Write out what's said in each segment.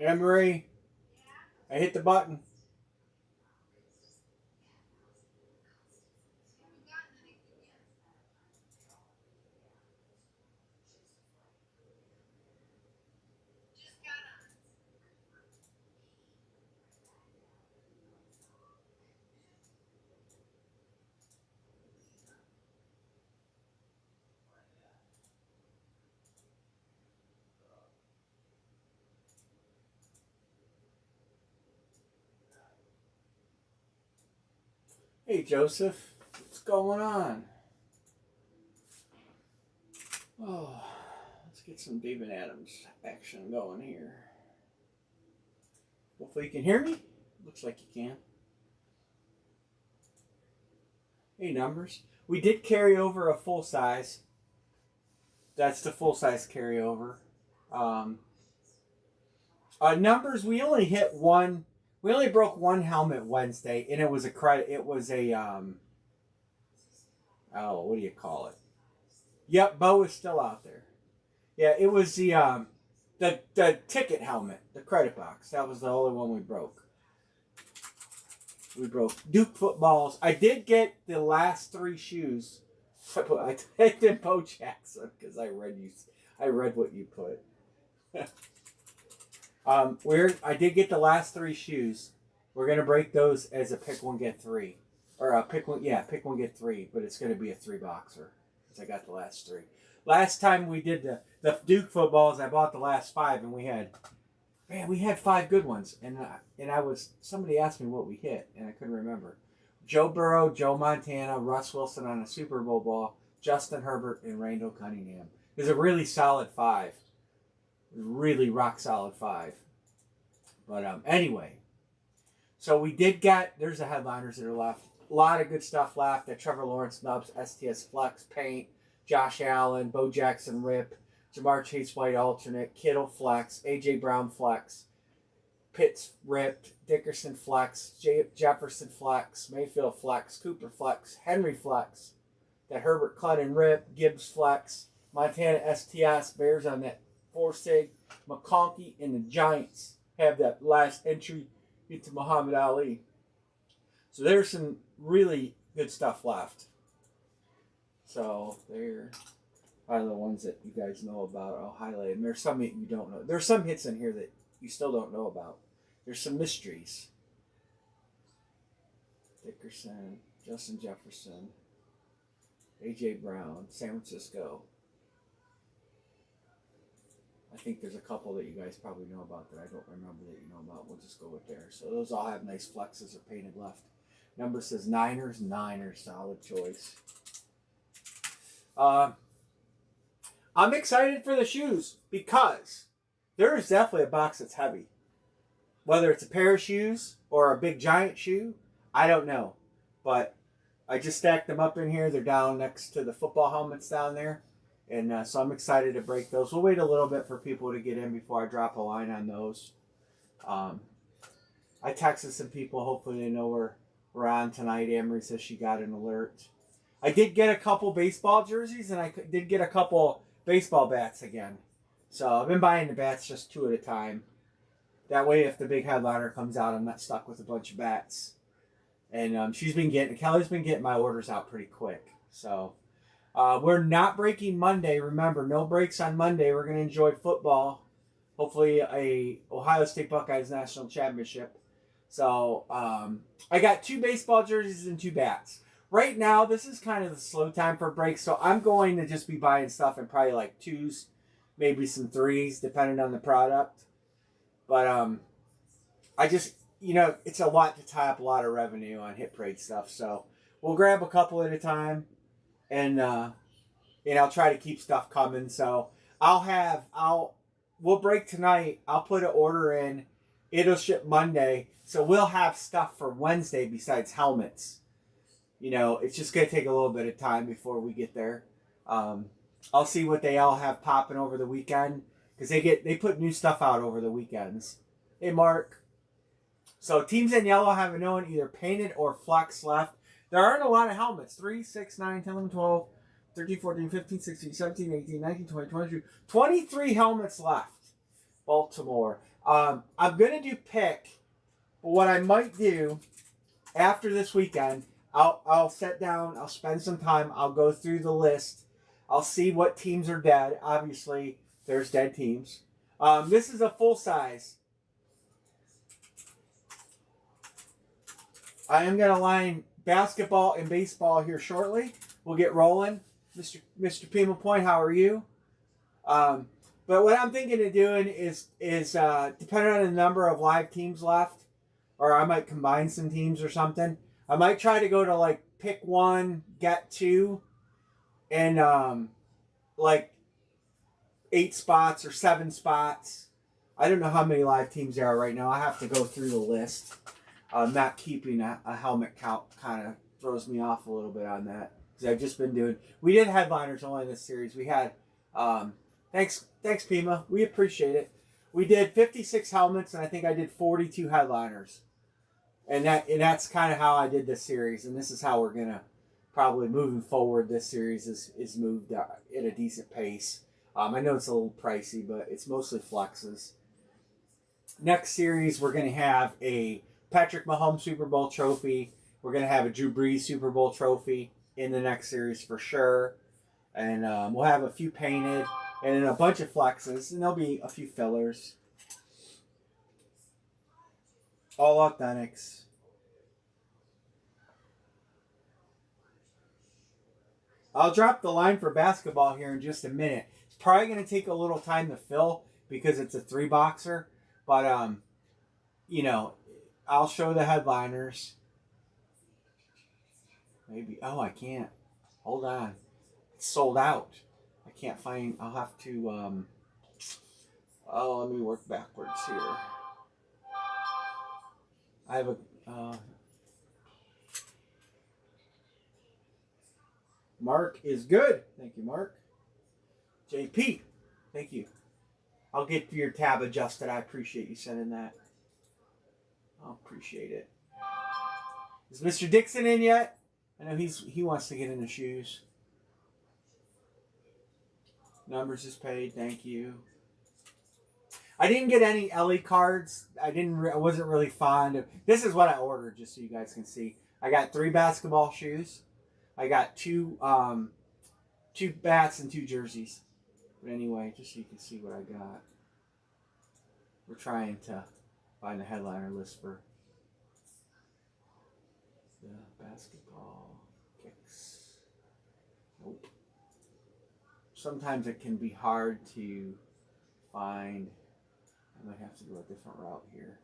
Emery, I hit the button. Hey, Joseph. What's going on? Oh, let's get some David Adams action going here. Hopefully you can hear me. Looks like you can. Hey, numbers. We did carry over a full size. That's the full size carryover. Um, Numbers. We only hit one. We only broke one helmet Wednesday, and it was a credit. It was a oh, what do you call it? Yep, Bo is still out there. Yeah, it was the ticket helmet, the credit box. That was the only one we broke. We broke Duke footballs. I did get the last three shoes. I typed in Bo Jackson because I read what you put. I did get the last three shoes. We're gonna break those as a pick one get three, or a pick one. Yeah, pick one get three, but it's gonna be a three boxer because I got the last three. Last time we did the Duke footballs, I bought the last five, and we had five good ones, and somebody asked me what we hit, and I couldn't remember. Joe Burrow, Joe Montana, Russ Wilson on a Super Bowl ball, Justin Herbert, and Randall Cunningham. It was a really solid five. Really rock solid five. But anyway, so we did get, there's the headliners that are left. A lot of good stuff left. That Trevor Lawrence Nubs, STS Flex, Paint, Josh Allen, Bo Jackson Rip, Jamar Chase White Alternate, Kittle Flex, AJ Brown Flex, Pitts Ripped, Dickerson Flex, Jefferson Flex, Mayfield Flex, Cooper Flex, Henry Flex, that Herbert Clinton Rip, Gibbs Flex, Montana STS, Bears on that 4-sig, McConkey, and the Giants have that last entry into Muhammad Ali. So there's some really good stuff left. So they're probably the ones that you guys know about. I'll highlight them. There's some that you don't know. There's some hits in here that you still don't know about. There's some mysteries. Dickerson, Justin Jefferson, AJ Brown, San Francisco. I think there's a couple that you guys probably know about that I don't remember that you know about. We'll just go with there. So those all have nice flexes or painted left. Number says Niners, solid choice. I'm excited for the shoes because there is definitely a box that's heavy. Whether it's a pair of shoes or a big giant shoe, I don't know. But I just stacked them up in here. They're down next to the football helmets down there. And so I'm excited to break those. We'll wait a little bit for people to get in before I drop a line on those. I texted some people. Hopefully they know we're on tonight. Amory says she got an alert. I did get a couple baseball jerseys, and I did get a couple baseball bats again. So I've been buying the bats just two at a time. That way, if the big headliner comes out, I'm not stuck with a bunch of bats. And Kelly's been getting my orders out pretty quick. So we're not breaking Monday. Remember, no breaks on Monday. We're going to enjoy football. Hopefully, a Ohio State Buckeyes national championship. So I got two baseball jerseys and two bats. Right now, this is kind of the slow time for breaks, so I'm going to just be buying stuff in probably like twos, maybe some threes, depending on the product. But I just, it's a lot to tie up a lot of revenue on Hit Parade stuff. So we'll grab a couple at a time, and I'll try to keep stuff coming. So we'll break tonight. I'll put an order in. It'll ship Monday, so we'll have stuff for Wednesday besides helmets. It's just going to take a little bit of time before we get there. I'll see what they all have popping over the weekend because they put new stuff out over the weekends. Hey, Mark. So teams in yellow have no one either painted or flex left. There aren't a lot of helmets. 3, 6, 9, 10, 11, 12, 13, 14, 15, 16, 17, 18, 19, 20, 22. 23 helmets left. Baltimore. I'm gonna do pick, but what I might do after this weekend, I'll sit down, I'll spend some time, I'll go through the list, I'll see what teams are dead. Obviously, there's dead teams. This is a full size. I am gonna line basketball and baseball here shortly. We'll get rolling. Mr. Pima Point, how are you? But what I'm thinking of doing is depending on the number of live teams left, or I might combine some teams or something. I might try to go to like pick one, get two, and like 8 spots or 7 spots. I don't know how many live teams there are right now. I have to go through the list. Not keeping a helmet count kind of throws me off a little bit on that because I've just been doing. We did headliners only in this series. We had. Thanks, Pima. We appreciate it. We did 56 helmets, and I think I did 42 headliners. And that's kind of how I did this series, and this is how we're gonna probably moving forward. This series is moved at a decent pace. I know it's a little pricey, but it's mostly flexes. Next series, we're gonna have a Patrick Mahomes Super Bowl trophy. We're gonna have a Drew Brees Super Bowl trophy in the next series for sure, and we'll have a few painted and then a bunch of flexes, and there'll be a few fillers. All authentics. I'll drop the line for basketball here in just a minute. It's probably going to take a little time to fill because it's a 3-boxer. But, you know, I'll show the headliners. Maybe. Oh, I can't. Hold on. It's sold out. I can't find. I'll have to. Let me work backwards here. I have a. Mark is good. Thank you, Mark. JP, thank you. I'll get your tab adjusted. I appreciate you sending that. I'll appreciate it. Is Mr. Dixon in yet? I know he wants to get in the shoes. Numbers is paid. Thank you. I didn't get any Ellie cards. I wasn't really fond of. This is what I ordered, just so you guys can see. I got 3 basketball shoes. I got 2 bats and 2 jerseys. But anyway, just so you can see what I got. We're trying to find the headliner list for the basketball kicks. Nope. Sometimes it can be hard to find. I might have to go a different route here.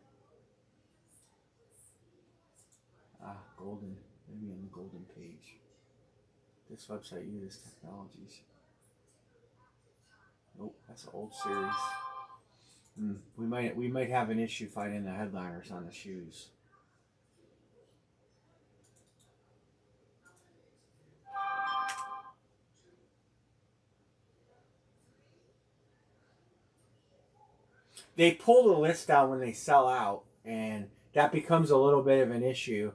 Golden. Maybe on the golden page. This website uses technologies. Nope, that's an old series. We might have an issue finding the headliners on the shoes. They pull the list down when they sell out, and that becomes a little bit of an issue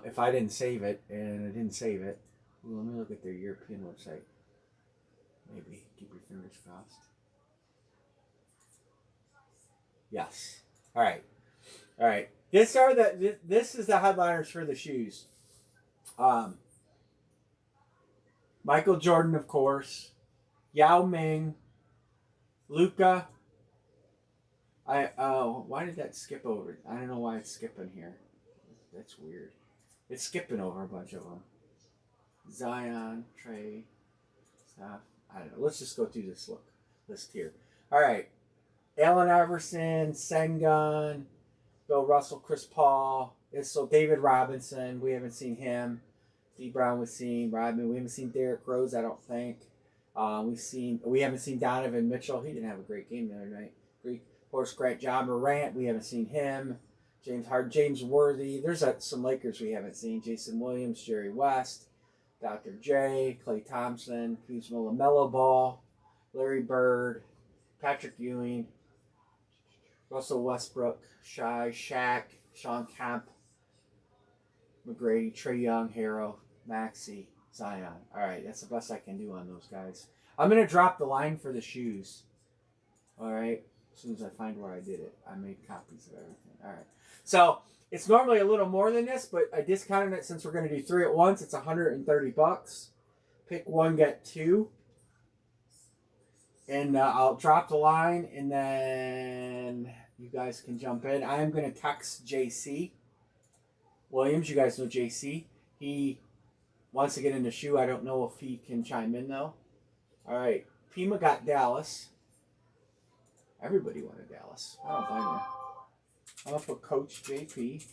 if I didn't save it, and I didn't save it. Ooh, let me look at their European website. Maybe. Keep your fingers crossed. Yes. All right. This is the headliners for the shoes. Michael Jordan, of course. Yao Ming. Luka. Why did that skip over? I don't know why it's skipping here. That's weird. It's skipping over a bunch of them. Zion, Trey, stuff. I don't know. Let's just go through this list here. All right. Allen Iverson, Sengun, Bill Russell, Chris Paul. So David Robinson, we haven't seen him. D. Brown, we've seen Rodman. We haven't seen Derrick Rose, I don't think. We haven't seen Donovan Mitchell. He didn't have a great game the other night. Horace Grant, John Morant. We haven't seen him. James Harden, James Worthy. There's some Lakers we haven't seen. Jason Williams, Jerry West, Dr. J, Klay Thompson, Kuzma, LaMelo Ball, Larry Bird, Patrick Ewing, Russell Westbrook, Shaq, Sean Kemp, McGrady, Trae Young, Harrell, Maxey, Zion. All right, that's the best I can do on those guys. I'm going to drop the line for the shoes. All right. As soon as I find where I did it, I made copies of everything. All right. So it's normally a little more than this, but I discounted it since we're going to do 3 at once. It's $130. Pick one, get two. And I'll drop the line, and then you guys can jump in. I am going to text JC Williams. You guys know JC. He wants to get in the shoe. I don't know if he can chime in, though. All right. Pima got Dallas. Everybody wanted Dallas. I don't blame you. I'm going to put Coach JP.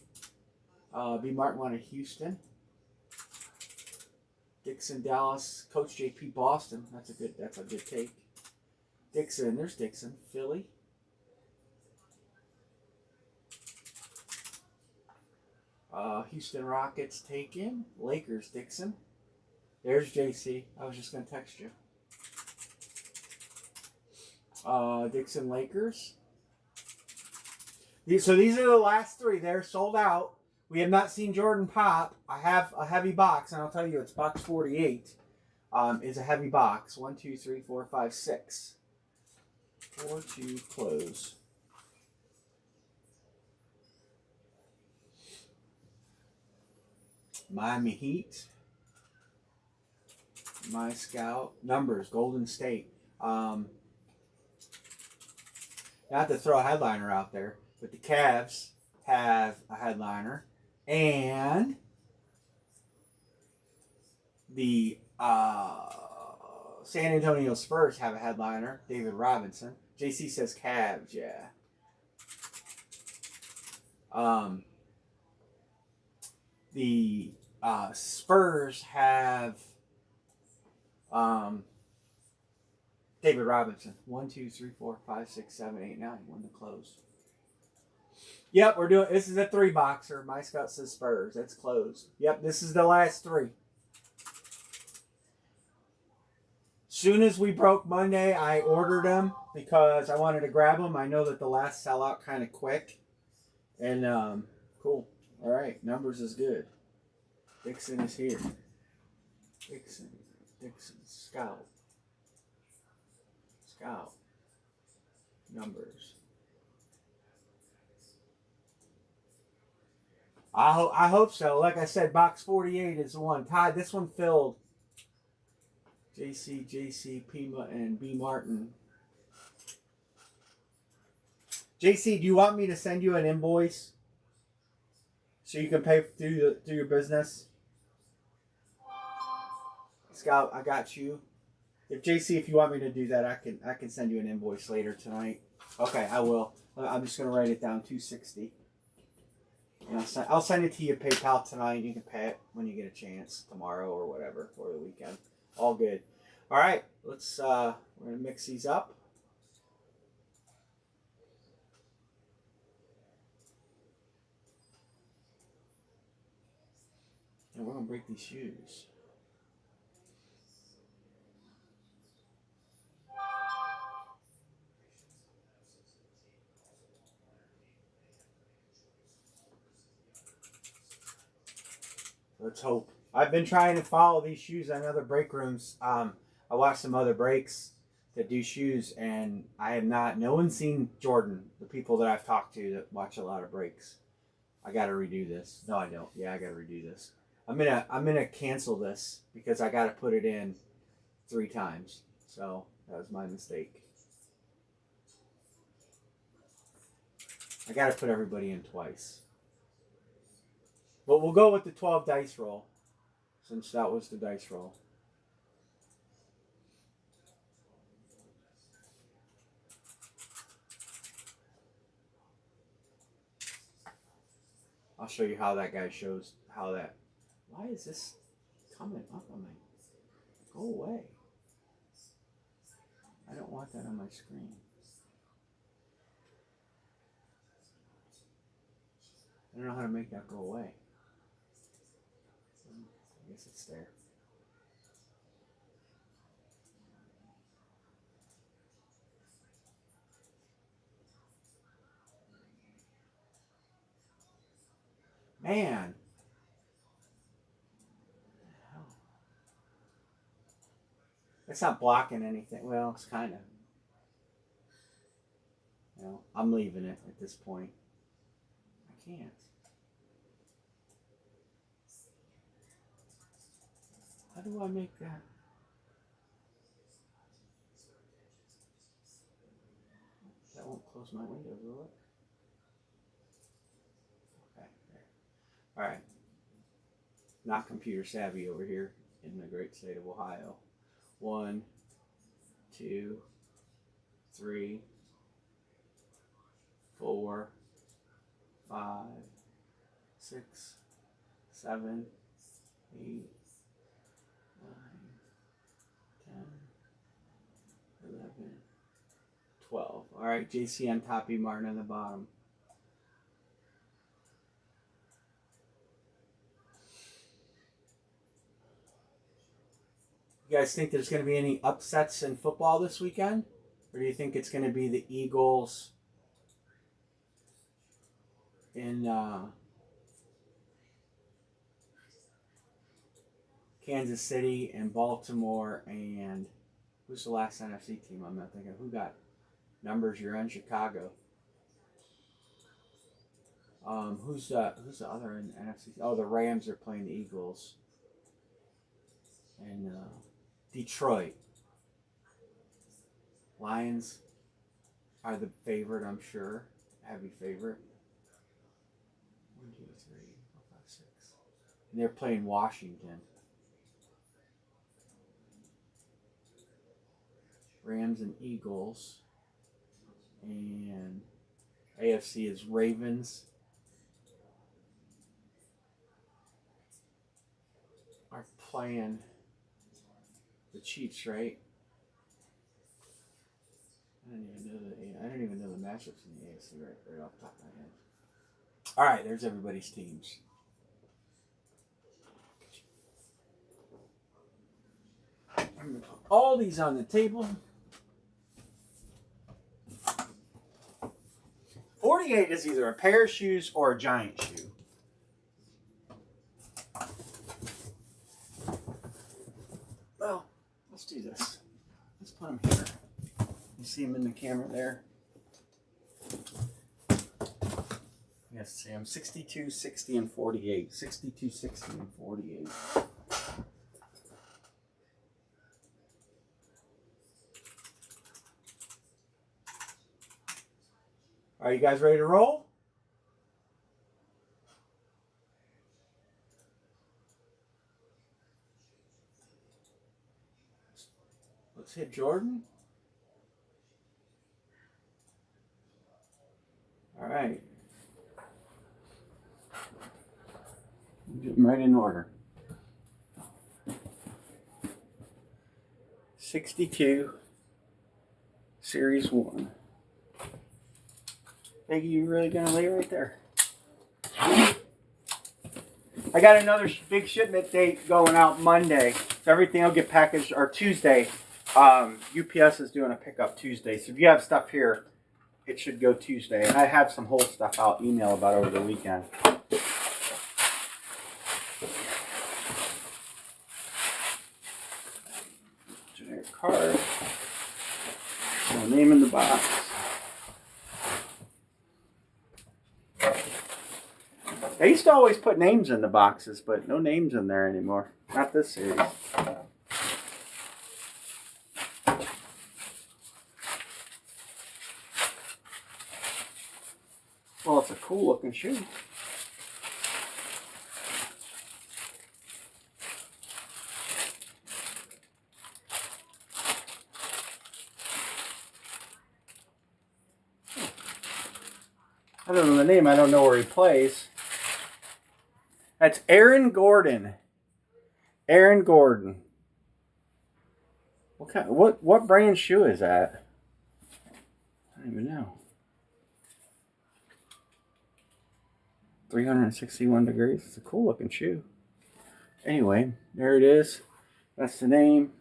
B. Martin wanted Houston. Dixon, Dallas. Coach JP, Boston. That's a good take. Dixon, there's Dixon. Philly. Houston Rockets taken. Lakers, Dixon. There's JC. I was just going to text you. Dixon, Lakers. So these are the last 3. They're sold out. We have not seen Jordan pop. I have a heavy box, and I'll tell you, it's box 48. It's a heavy box. 1, 2, 3, 4, 5, 6. 4 to close. Miami Heat. My Scout. Numbers. Golden State. Not to throw a headliner out there, but the Cavs have a headliner. And the San Antonio Spurs have a headliner. David Robinson. JC says Cavs, yeah. The Spurs have David Robinson. 1, 2, 3, 4, 5, 6, 7, 8, 9. One to close. Yep, we're doing. This is a 3-boxer. My Scout says Spurs. That's closed. Yep, this is the last 3. Soon as we broke Monday, I ordered them because I wanted to grab them. I know that the last sell out kind of quick. And cool. All right, numbers is good. Dixon is here. Dixon, Scout. Numbers. I hope so. Like I said, box 48 is the one. Todd, this one filled. JC, Pima, and B. Martin. JC, do you want me to send you an invoice so you can pay through your business? Scout, I got you. If you want me to do that, I can send you an invoice later tonight. Okay, I will. I'm just gonna write it down. $260. And I'll send it to you PayPal tonight. You can pay it when you get a chance tomorrow or whatever for the weekend. All good. All right, we're gonna mix these up. And we're gonna break these shoes. Let's hope. I've been trying to follow these shoes on other break rooms. I watched some other breaks that do shoes, and I have not. No one's seen Jordan. The people that I've talked to that watch a lot of breaks. I got to redo this. No, I don't. Yeah, I got to redo this. I'm gonna cancel this because I got to put it in 3 times. So that was my mistake. I got to put everybody in twice. But we'll go with the 12 dice roll, since that was the dice roll. I'll show you how that guy shows how that. Why is this coming up on my? Go away. I don't want that on my screen. I don't know how to make that go away. I guess it's there. Man. It's not blocking anything. Well, it's kind of. You know, I'm leaving it at this point. I can't. How do I make that? That won't close my windows, will it? Okay, there. All right. Not computer savvy over here in the great state of Ohio. 1, 2, 3, 4, 5, 6, 7, 8, 9, 10, 11, 12. All right, JC on top, E. Martin on the bottom. You guys think there's going to be any upsets in football this weekend? Or do you think it's going to be the Eagles in Kansas City and Baltimore and who's the last NFC team I'm not thinking? Who got numbers? You're in Chicago. Who's the other in NFC? Oh, the Rams are playing the Eagles. And Detroit. Lions are the favorite, I'm sure. Heavy favorite. 1, 2, 3, 4, 5, 6. And they're playing Washington. Rams and Eagles. And AFC is Ravens. Are playing the Chiefs, right? I don't even know the matchups in the AFC right off the top of my head. All right, there's everybody's teams. I'm going to put all these on the table. 48 is either a pair of shoes or a giant shoe. Well, let's do this. Let's put them here. You see them in the camera there? Yes, Sam. 62, 60, and 48. 62, 60, and 48. Are you guys ready to roll? Let's hit Jordan. All right. Get them right in order. 62, Series 1. Think you really gonna lay right there? I got another big shipment date going out Monday. So everything will get packaged, or Tuesday. UPS is doing a pickup Tuesday. So if you have stuff here, it should go Tuesday. And I have some whole stuff I'll email about over the weekend. Generic card. No name in the box. I used to always put names in the boxes, but no names in there anymore. Not this series. Well, it's a cool looking shoe. I don't know the name. I don't know where he plays. That's Aaron Gordon. Aaron Gordon. What brand shoe is that? I don't even know. 361 degrees. It's a cool looking shoe. Anyway, there it is. That's the name.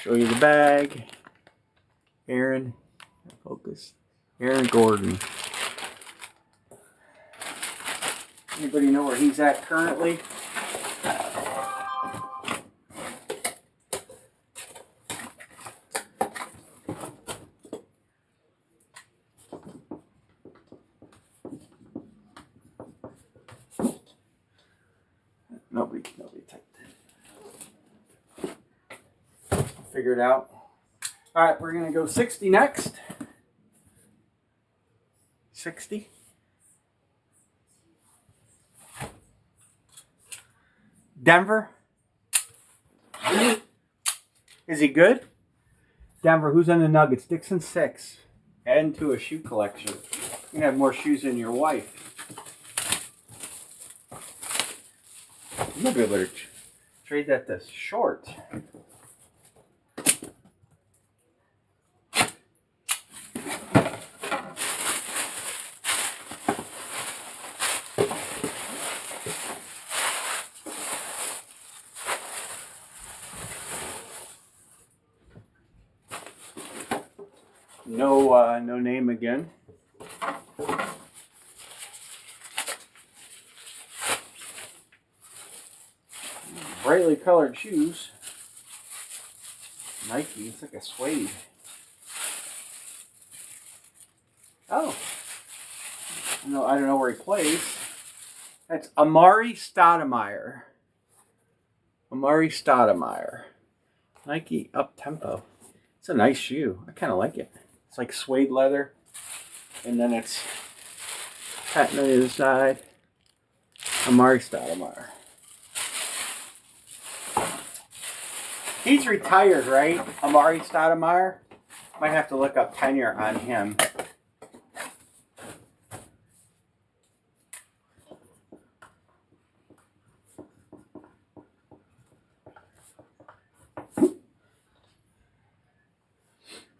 Show you the bag. Aaron. Focus. Aaron Gordon. Anybody know where he's at currently? figure it out. All right, we're going to go 60 next. 60. Denver. Is he good? Denver, who's on the Nuggets? Dixon 6. Add into a shoe collection. You can have more shoes than your wife. You might be able to trade that to short. No name again. Brightly colored shoes. Nike. It's like a suede. Oh. No, I don't know where he plays. That's Amari Stoudemire. Amari Stoudemire. Nike Up Tempo. It's a nice shoe. I kind of like it. It's like suede leather. And then it's patent on the other side. Amari Stoudemire. He's retired, right? Amari Stoudemire. Might have to look up tenure on him.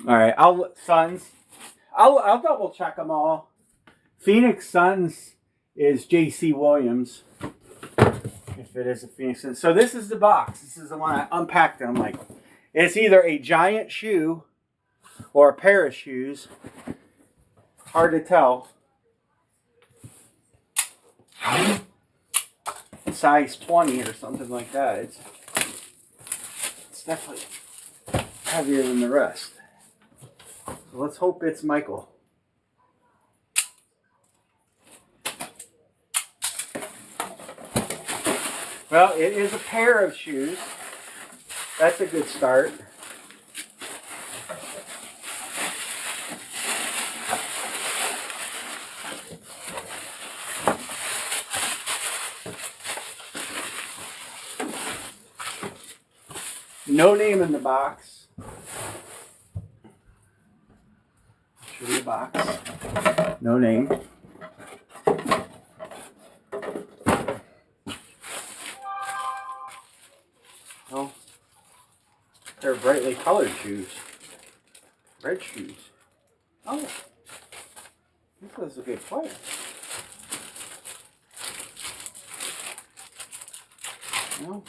All right, I'll double check them all. Phoenix Suns is J.C. Williams. If it is a Phoenix Suns. So this is the box. This is the one I unpacked and I'm like, it's either a giant shoe or a pair of shoes. Hard to tell. Size 20 or something like that. It's definitely heavier than the rest. So let's hope it's Michael. Well, it is a pair of shoes. That's a good start. No name in the box. Show you the box. No name. Oh, they're brightly colored shoes. Red shoes. Oh, this was a good player. No.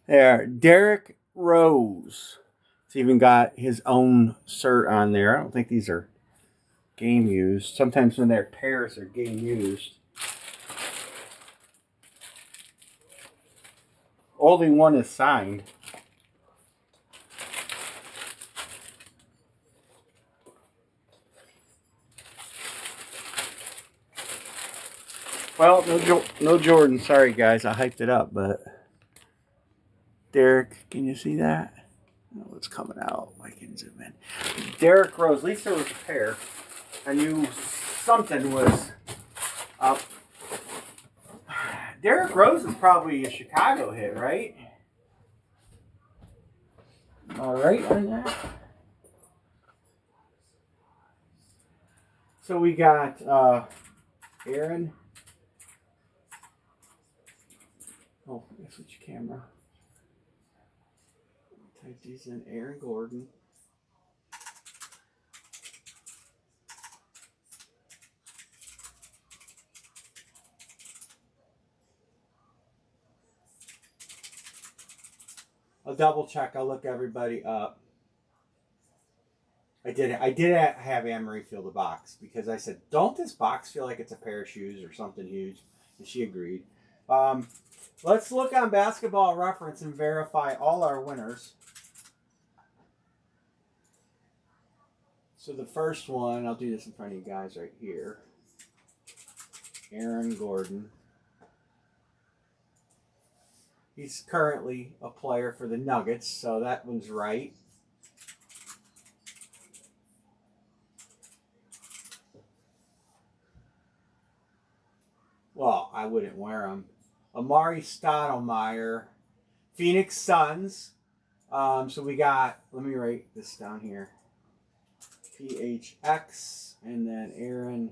There, Derrick Rose. It's even got his own cert on there. I don't think these are game used. Sometimes when they're pairs, they're game used. Only one is signed. Well, no Jordan. Sorry, guys. I hyped it up, but Derrick, can you see that? Oh, it's coming out. I can zoom in. Derrick Rose. At least there was a pair. I knew something was up. Derrick Rose is probably a Chicago hit, right? All right on that. So we got Aaron. Oh, I switch camera. Type these in. Aaron Gordon. I'll double check. I'll look everybody up. I did have Anne-Marie fill the box because I said, don't this box feel like it's a pair of shoes or something huge? And she agreed. Let's look on Basketball Reference and verify all our winners. So the first one, I'll do this in front of you guys right here. Aaron Gordon. He's currently a player for the Nuggets, so that one's right. Well, I wouldn't wear them. Amari Stoudemire, Phoenix Suns. So we got, let me write this down here. PHX, and then Aaron,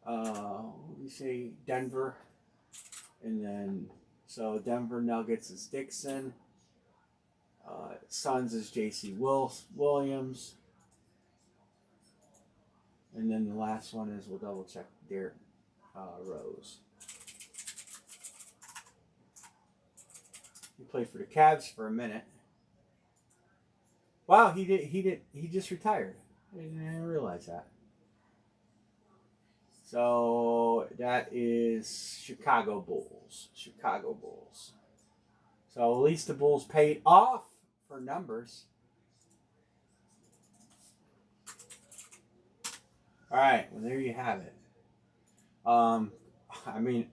let me say Denver. And then, so Denver Nuggets is Dixon. Suns is J.C. Williams. And then the last one is, we'll double check, Derek Rose. He played for the Cavs for a minute. Wow, he just retired. I didn't realize that. So that is Chicago Bulls. Chicago Bulls. So at least the Bulls paid off for numbers. All right, well there you have it. I mean,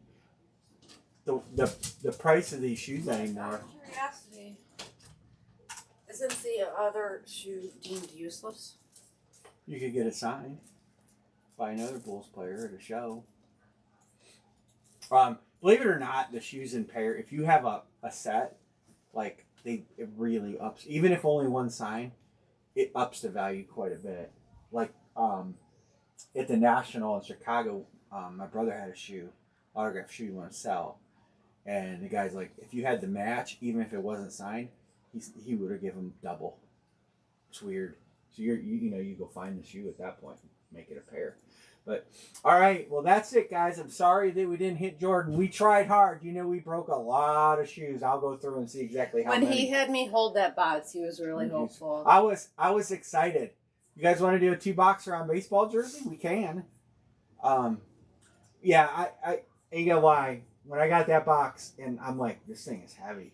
the price of these shoes anymore. Curiosity. Isn't the other shoe deemed useless? You could get it signed by another Bulls player at a show. Believe it or not, the shoes in pair, if you have a set, like it really ups, even if only one sign, it ups the value quite a bit. Like at the National in Chicago, my brother had a shoe, autograph shoe he wanted to sell. And the guy's like, if you had the match, even if it wasn't signed, he would have given him double. It's weird. So you go find the shoe at that point and make it a pair. But all right, well that's it, guys. I'm sorry that we didn't hit Jordan. We tried hard. We broke a lot of shoes. I'll go through and see exactly how many. When he had me hold that box, he was really hopeful. I was excited. You guys want to do a 2-boxer on baseball jersey? We can. Yeah, I ain't gonna lie. When I got that box, and I'm like, this thing is heavy.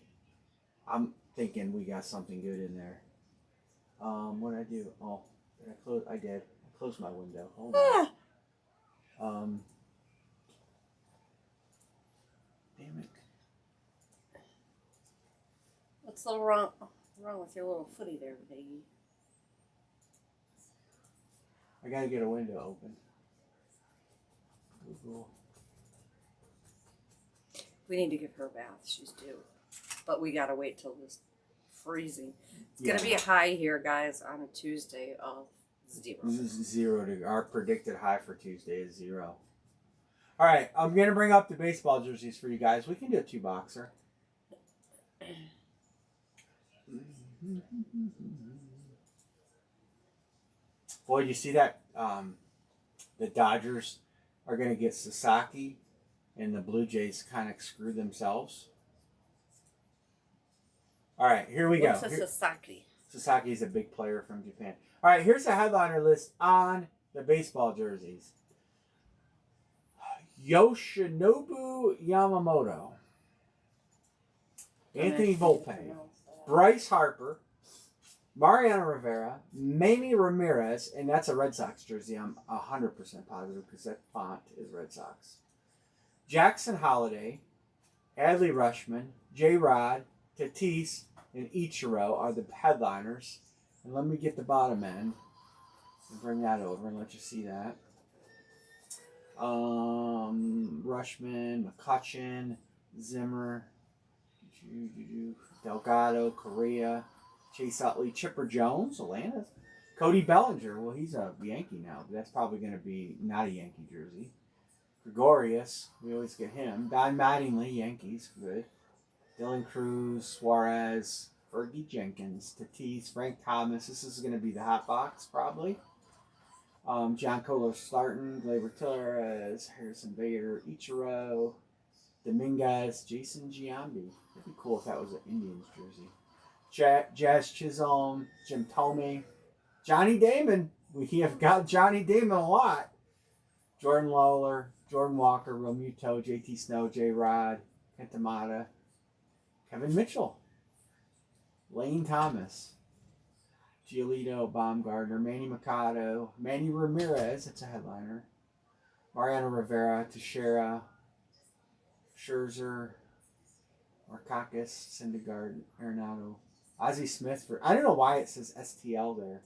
I'm thinking we got something good in there. What did I do? Oh, did I close? I did. I closed my window. Hold on. Damn it. What's a little wrong with your little footy there, baby? I gotta get a window open. Cool. We need to give her a bath. She's due. But we gotta wait till this freezing. It's gonna be a high here, guys, on a Tuesday of 0. This is 0. Our predicted high for Tuesday is 0. All right, I'm gonna bring up the baseball jerseys for you guys. We can do a 2-boxer. Boy, you see that? The Dodgers are gonna get Sasaki. And the Blue Jays kind of screwed themselves. All right, here we go. What's a Sasaki? Sasaki is a big player from Japan. All right, here's the headliner list on the baseball jerseys. Yoshinobu Yamamoto. Anthony Volpe. Bryce Harper. Mariano Rivera. Manny Ramirez. And that's a Red Sox jersey. I'm 100% positive because that font is Red Sox. Jackson Holiday, Adley Rutschman, J-Rod, Tatis, and Ichiro are the headliners. And let me get the bottom end and bring that over and let you see that. Rutschman, McCutchen, Zimmer, Delgado, Correa, Chase Utley, Chipper Jones, Atlanta. Cody Bellinger, well, he's a Yankee now, but that's probably going to be not a Yankee jersey. Gregorius, we always get him. Don Mattingly, Yankees, good. Dylan Cruz, Suarez, Fergie Jenkins, Tatis, Frank Thomas. This is going to be the hot box, probably. John Kohler starting, Gleyber Torres, Harrison Bader, Ichiro, Dominguez, Jason Giambi. That'd be cool if that was an Indians jersey. Jazz Chisholm, Jim Thome, Johnny Damon. We have got Johnny Damon a lot. Jordan Lawler, Jordan Walker, Realmuto, JT Snow, J. Rod, Kentamata, Kevin Mitchell, Lane Thomas, Giolito, Baumgartner, Manny Machado, Manny Ramirez, that's a headliner, Mariano Rivera, Teixeira, Scherzer, Markakis, Syndergaard, Arenado, Ozzie Smith for. I don't know why it says STL there.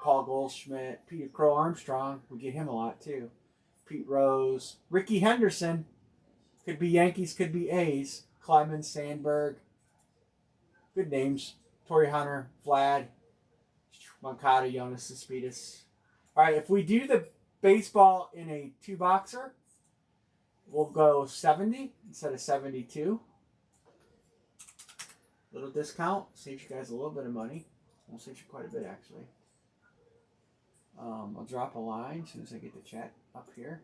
Paul Goldschmidt, Peter Crow Armstrong. We get him a lot too. Pete Rose, Ricky Henderson. Could be Yankees, could be A's. Kleiman, Sandberg. Good names. Torrey Hunter, Vlad, Moncada, Jonas Cespedes. All right, if we do the baseball in a 2-boxer, we'll go 70 instead of 72. Little discount. Saves you guys a little bit of money. Won't save you quite a bit, actually. I'll drop a line as soon as I get the chat up here.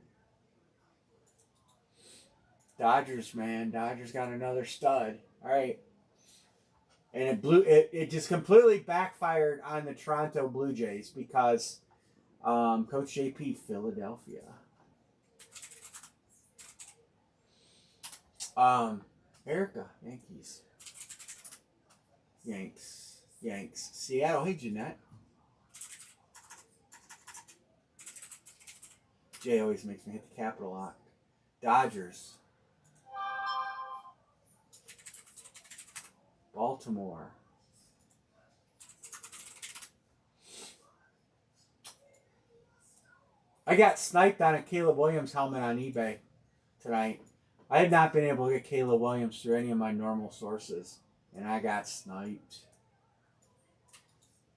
Dodgers, man. Dodgers got another stud. All right. And it just completely backfired on the Toronto Blue Jays because Coach JP, Philadelphia. Erica, Yankees. Yanks. Seattle, hey Jeanette. Jay always makes me hit the capital lock. Dodgers. Baltimore. I got sniped on a Caleb Williams helmet on eBay tonight. I had not been able to get Caleb Williams through any of my normal sources, and I got sniped.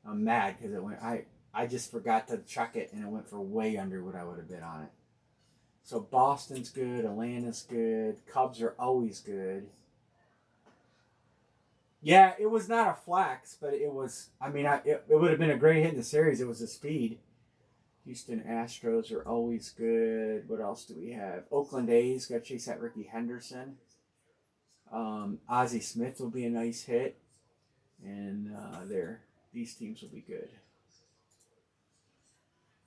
I'm mad because it went. I just forgot to check it, and it went for way under what I would have bid on it. So Boston's good, Atlanta's good, Cubs are always good. Yeah, it was not a flex, but it was. I mean, it would have been a great hit in the series. It was a speed. Houston Astros are always good. What else do we have? Oakland A's got to chase that Ricky Henderson. Ozzie Smith will be a nice hit, and these teams will be good.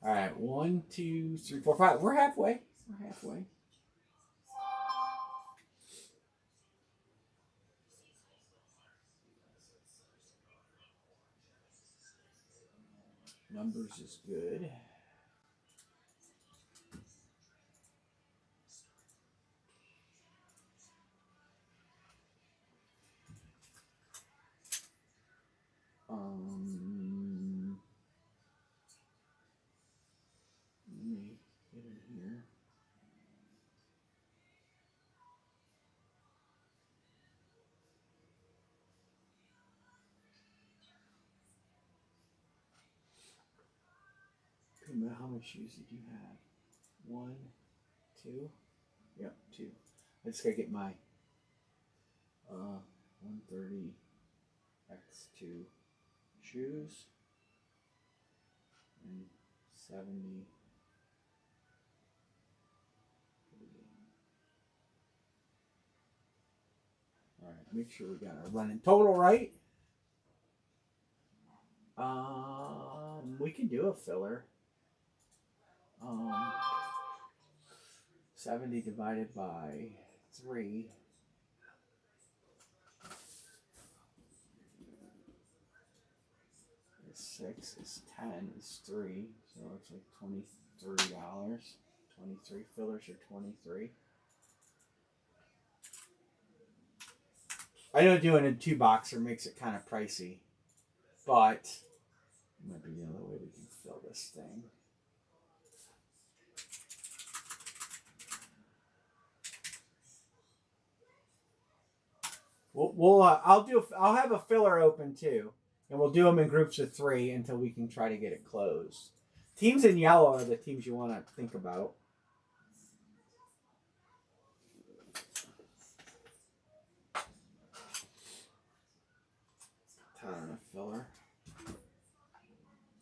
All right, 1, 2, 3, 4, 5. We're halfway. Numbers is good. Let me get in here. How many shoes did you have? 1, 2. Yep, 2. I just gotta get my 130 X2 shoes and 70. All right, make sure we got our running total right. We can do a filler. 70 divided by 3. Is 6 is 10 is 3. So it's like $23. 23 fillers are 23. I know doing a 2-boxer makes it kind of pricey, but it might be the only way we can fill this thing. I'll have a filler open too, and we'll do them in groups of 3 until we can try to get it closed. Teams in yellow are the teams you want to think about. Ton of filler.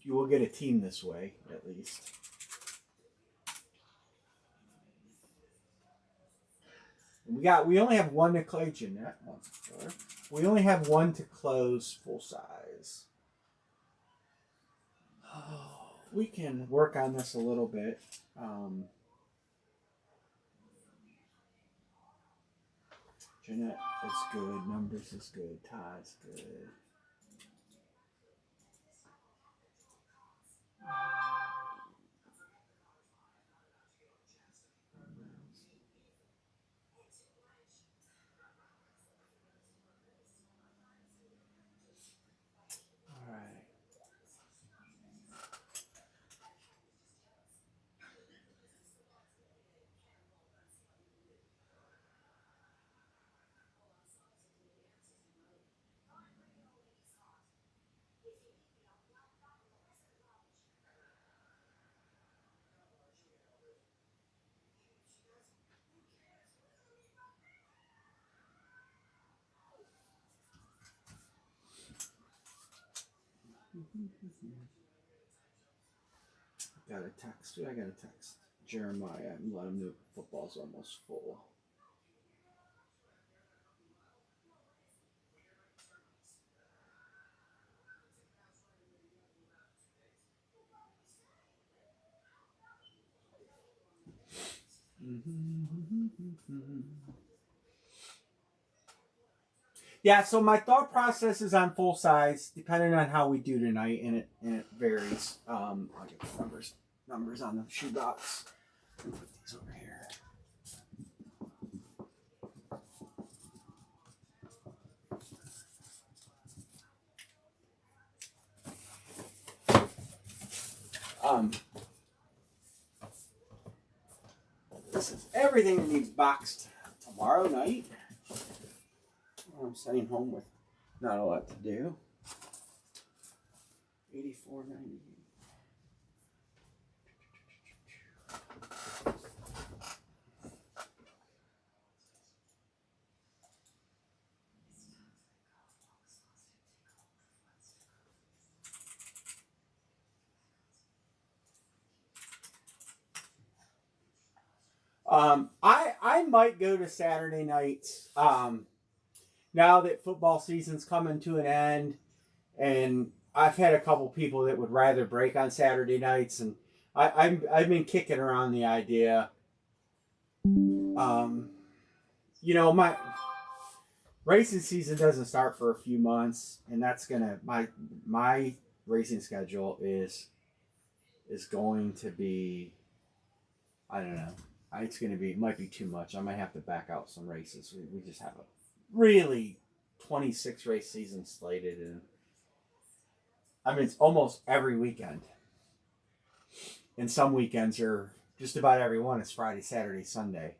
You will get a team this way, at least. We only have one to close, Jeanette. We only have one to close full size. We can work on this a little bit. Jeanette is good. Numbers is good. Todd's good. Got a text. I got a text Jeremiah and let him know football's almost full. Yeah, so my thought process is on full size, depending on how we do tonight, and it varies. I'll get the numbers on the shoebox. Put these over here. This is everything that needs boxed tomorrow night. I'm staying home with not a lot to do. $84.98. I might go to Saturday nights. Now that football season's coming to an end, and I've had a couple people that would rather break on Saturday nights, and I've been kicking around the idea. My racing season doesn't start for a few months, and that's gonna my racing schedule is going to be, I don't know. It's going to be, it might be too much. I might have to back out some races. We just have a really 26 race season slated. And I mean, it's almost every weekend. And some weekends are just about every one is Friday, Saturday, Sunday.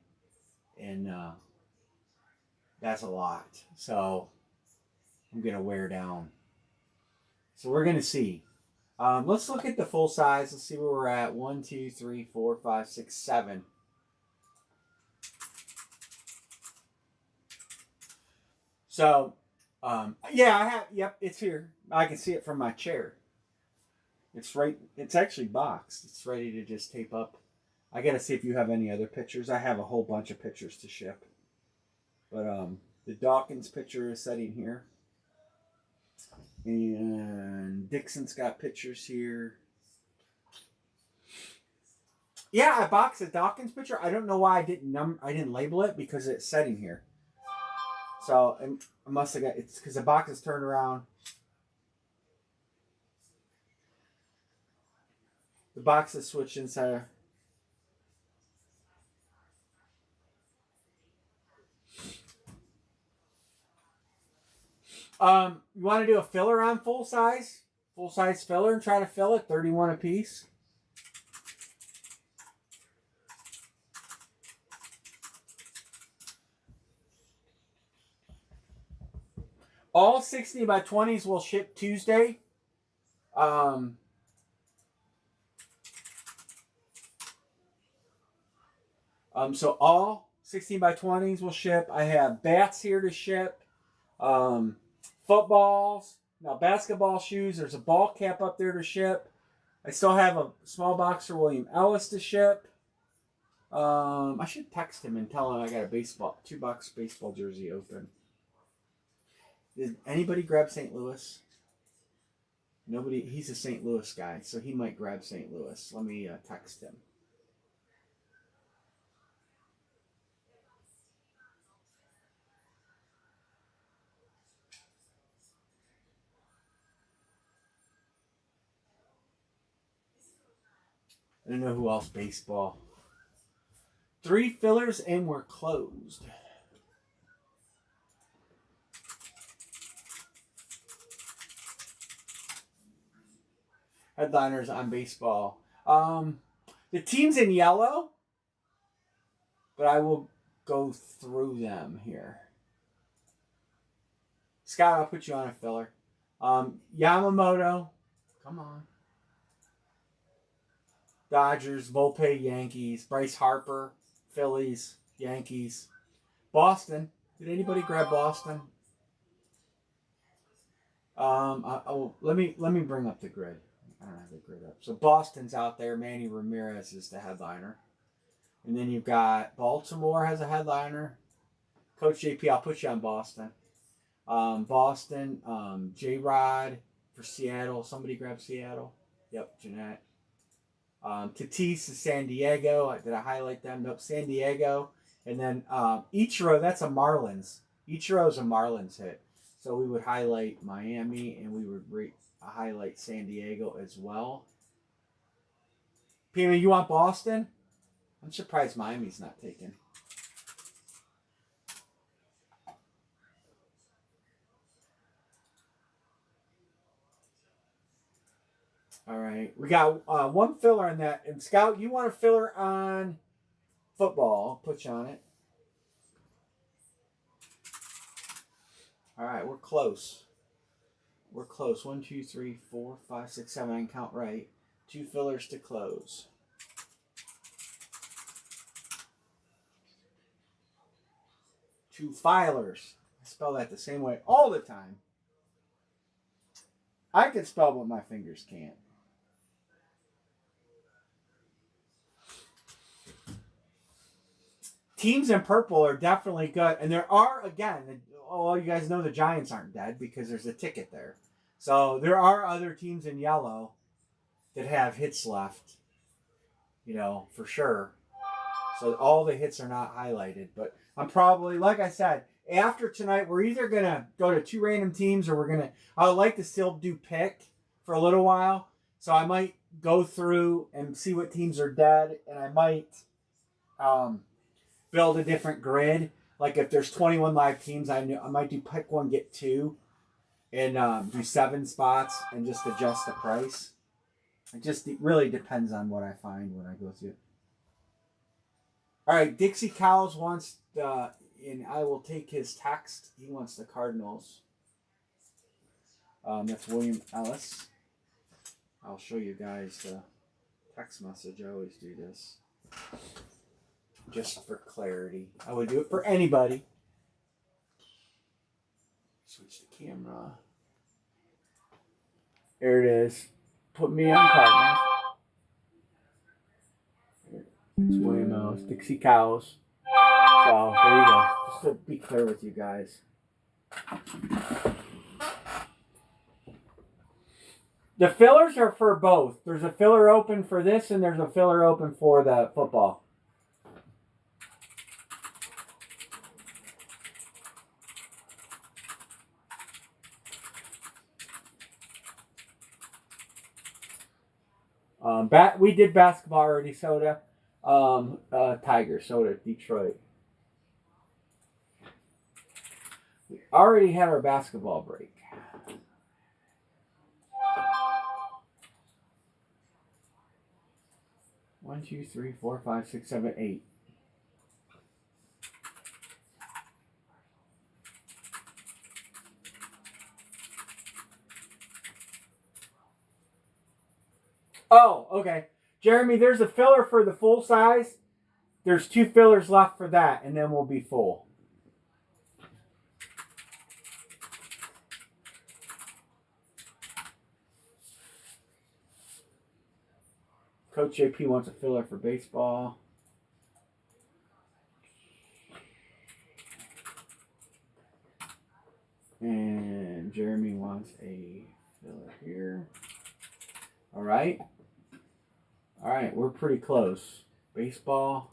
And that's a lot. So I'm going to wear down. So we're going to see. Let's look at the full size. Let's see where we're at. 1, 2, 3, 4, 5, 6, 7. So, yeah, I have. Yep, it's here. I can see it from my chair. It's right. It's actually boxed. It's ready to just tape up. I gotta see if you have any other pictures. I have a whole bunch of pictures to ship. But the Dawkins picture is sitting here, and Dixon's got pictures here. Yeah, I boxed the Dawkins picture. I don't know why I didn't label it because it's sitting here. So I must have got, it's because the box is turned around. The box is switched inside. You want to do a filler on full size filler and try to fill it 31 a piece. All 60 by 20s will ship Tuesday. So all 16 by 20s will ship. I have bats here to ship. Footballs. Now basketball shoes. There's a ball cap up there to ship. I still have a small box for William Ellis to ship. I should text him and tell him I got a 2-box baseball jersey open. Did anybody grab St. Louis? Nobody. He's a St. Louis guy, so he might grab St. Louis. Let me text him. I don't know who else baseball. 3 fillers and we're closed. Headliners on baseball. The team's in yellow, but I will go through them here. Scott, I'll put you on a filler. Yamamoto. Come on. Dodgers, Volpe, Yankees. Bryce Harper, Phillies, Yankees. Boston. Did anybody grab Boston? Let me bring up the grid. I don't have the grid up. So Boston's out there. Manny Ramirez is the headliner, and then you've got Baltimore has a headliner. Coach JP, I'll put you on Boston. Boston, J Rod for Seattle. Somebody grab Seattle. Yep, Jeanette. Tatis is San Diego. Did I highlight them? Nope, San Diego. And then Ichiro, that's a Marlins. Ichiro's a Marlins hit. So we would highlight Miami and we would highlight San Diego as well. Pima, you want Boston? I'm surprised Miami's not taken. All right. We got one filler on that. And Scout, you want a filler on football? I'll put you on it. All right. We're close. We're close. 1, 2, 3, 4, 5, 6, 7. I can count right. 2 fillers to close. Two filers. I spell that the same way all the time. I can spell, but my fingers can't. Teams in purple are definitely good. And there are, again, you guys know the Giants aren't dead because there's a ticket there. So there are other teams in yellow that have hits left, for sure. So all the hits are not highlighted. But I'm probably, like I said, after tonight, we're either going to go to 2 random teams or I would like to still do pick for a little while. So I might go through and see what teams are dead. And I might build a different grid. Like if there's 21 live teams, I might do pick 1, get 2. And do 7 spots and just adjust the price. It really depends on what I find when I go through. All right, Dixie Cows wants and I will take his text. He wants the Cardinals. That's William Ellis. I'll show you guys the text message. I always do this just for clarity. I would do it for anybody. Switch the camera. There it is. Put me on Cardinals. It's William Ellis. Dixie Cows. So there you go. Just to be clear with you guys. The fillers are for both. There's a filler open for this and there's a filler open for the football. We did basketball already, Soda. Tiger, Soda, Detroit. We already had our basketball break. One, 2, 3, 4, 5, 6, 7, 8. Oh, okay. Jeremy, there's a filler for the full size. There's 2 fillers left for that, and then we'll be full. Coach JP wants a filler for baseball. And Jeremy wants a filler here. All right. All right, we're pretty close. Baseball.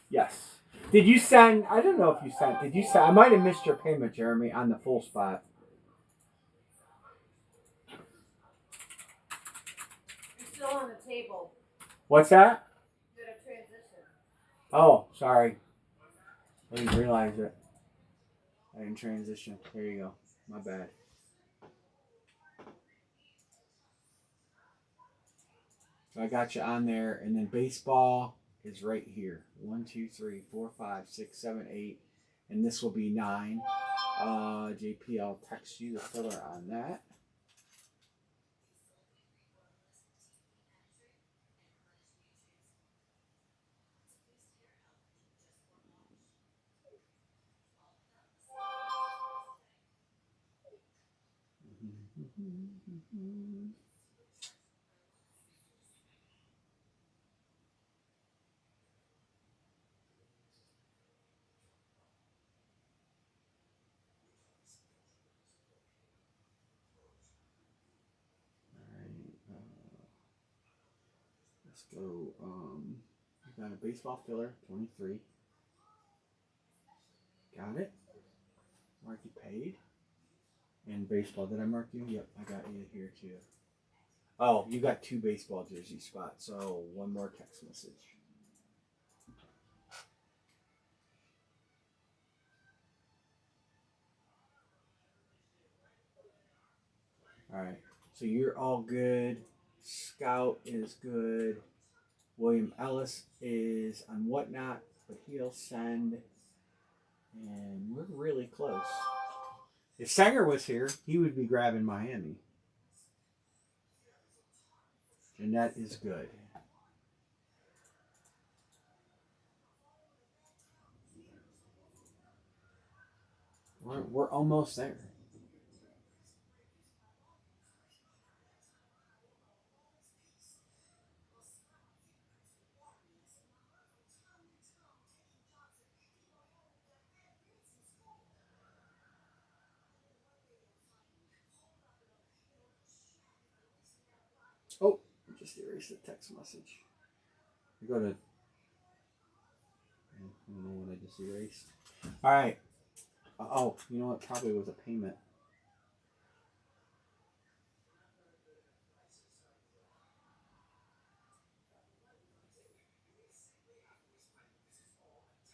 Yes. Did you send, I don't know if you sent, did you send, I might have missed your payment, Jeremy, on the full spot. You're still on the table. What's that? Did a transition. Oh, sorry. I didn't realize it. I didn't transition. There you go. My bad. So I got you on there, and then baseball is right here. 1, 2, 3, 4, 5, 6, 7, 8, and this will be 9. JP, I'll text you the filler on that. Let's go. We got a baseball filler, 23. Got it. Mark you paid. And baseball, did I mark you? Yep, I got you here too. Oh, you got 2 baseball jersey spots, so 1 more text message. All right, so you're all good. Scout is good. William Ellis is on whatnot, but he'll send. And we're really close. If Sanger was here, he would be grabbing Miami. Jeanette is good. We're almost there. Oh, just erased the text message. You go to. I don't know what I just erased. All right. Oh, you know what? Probably was a payment.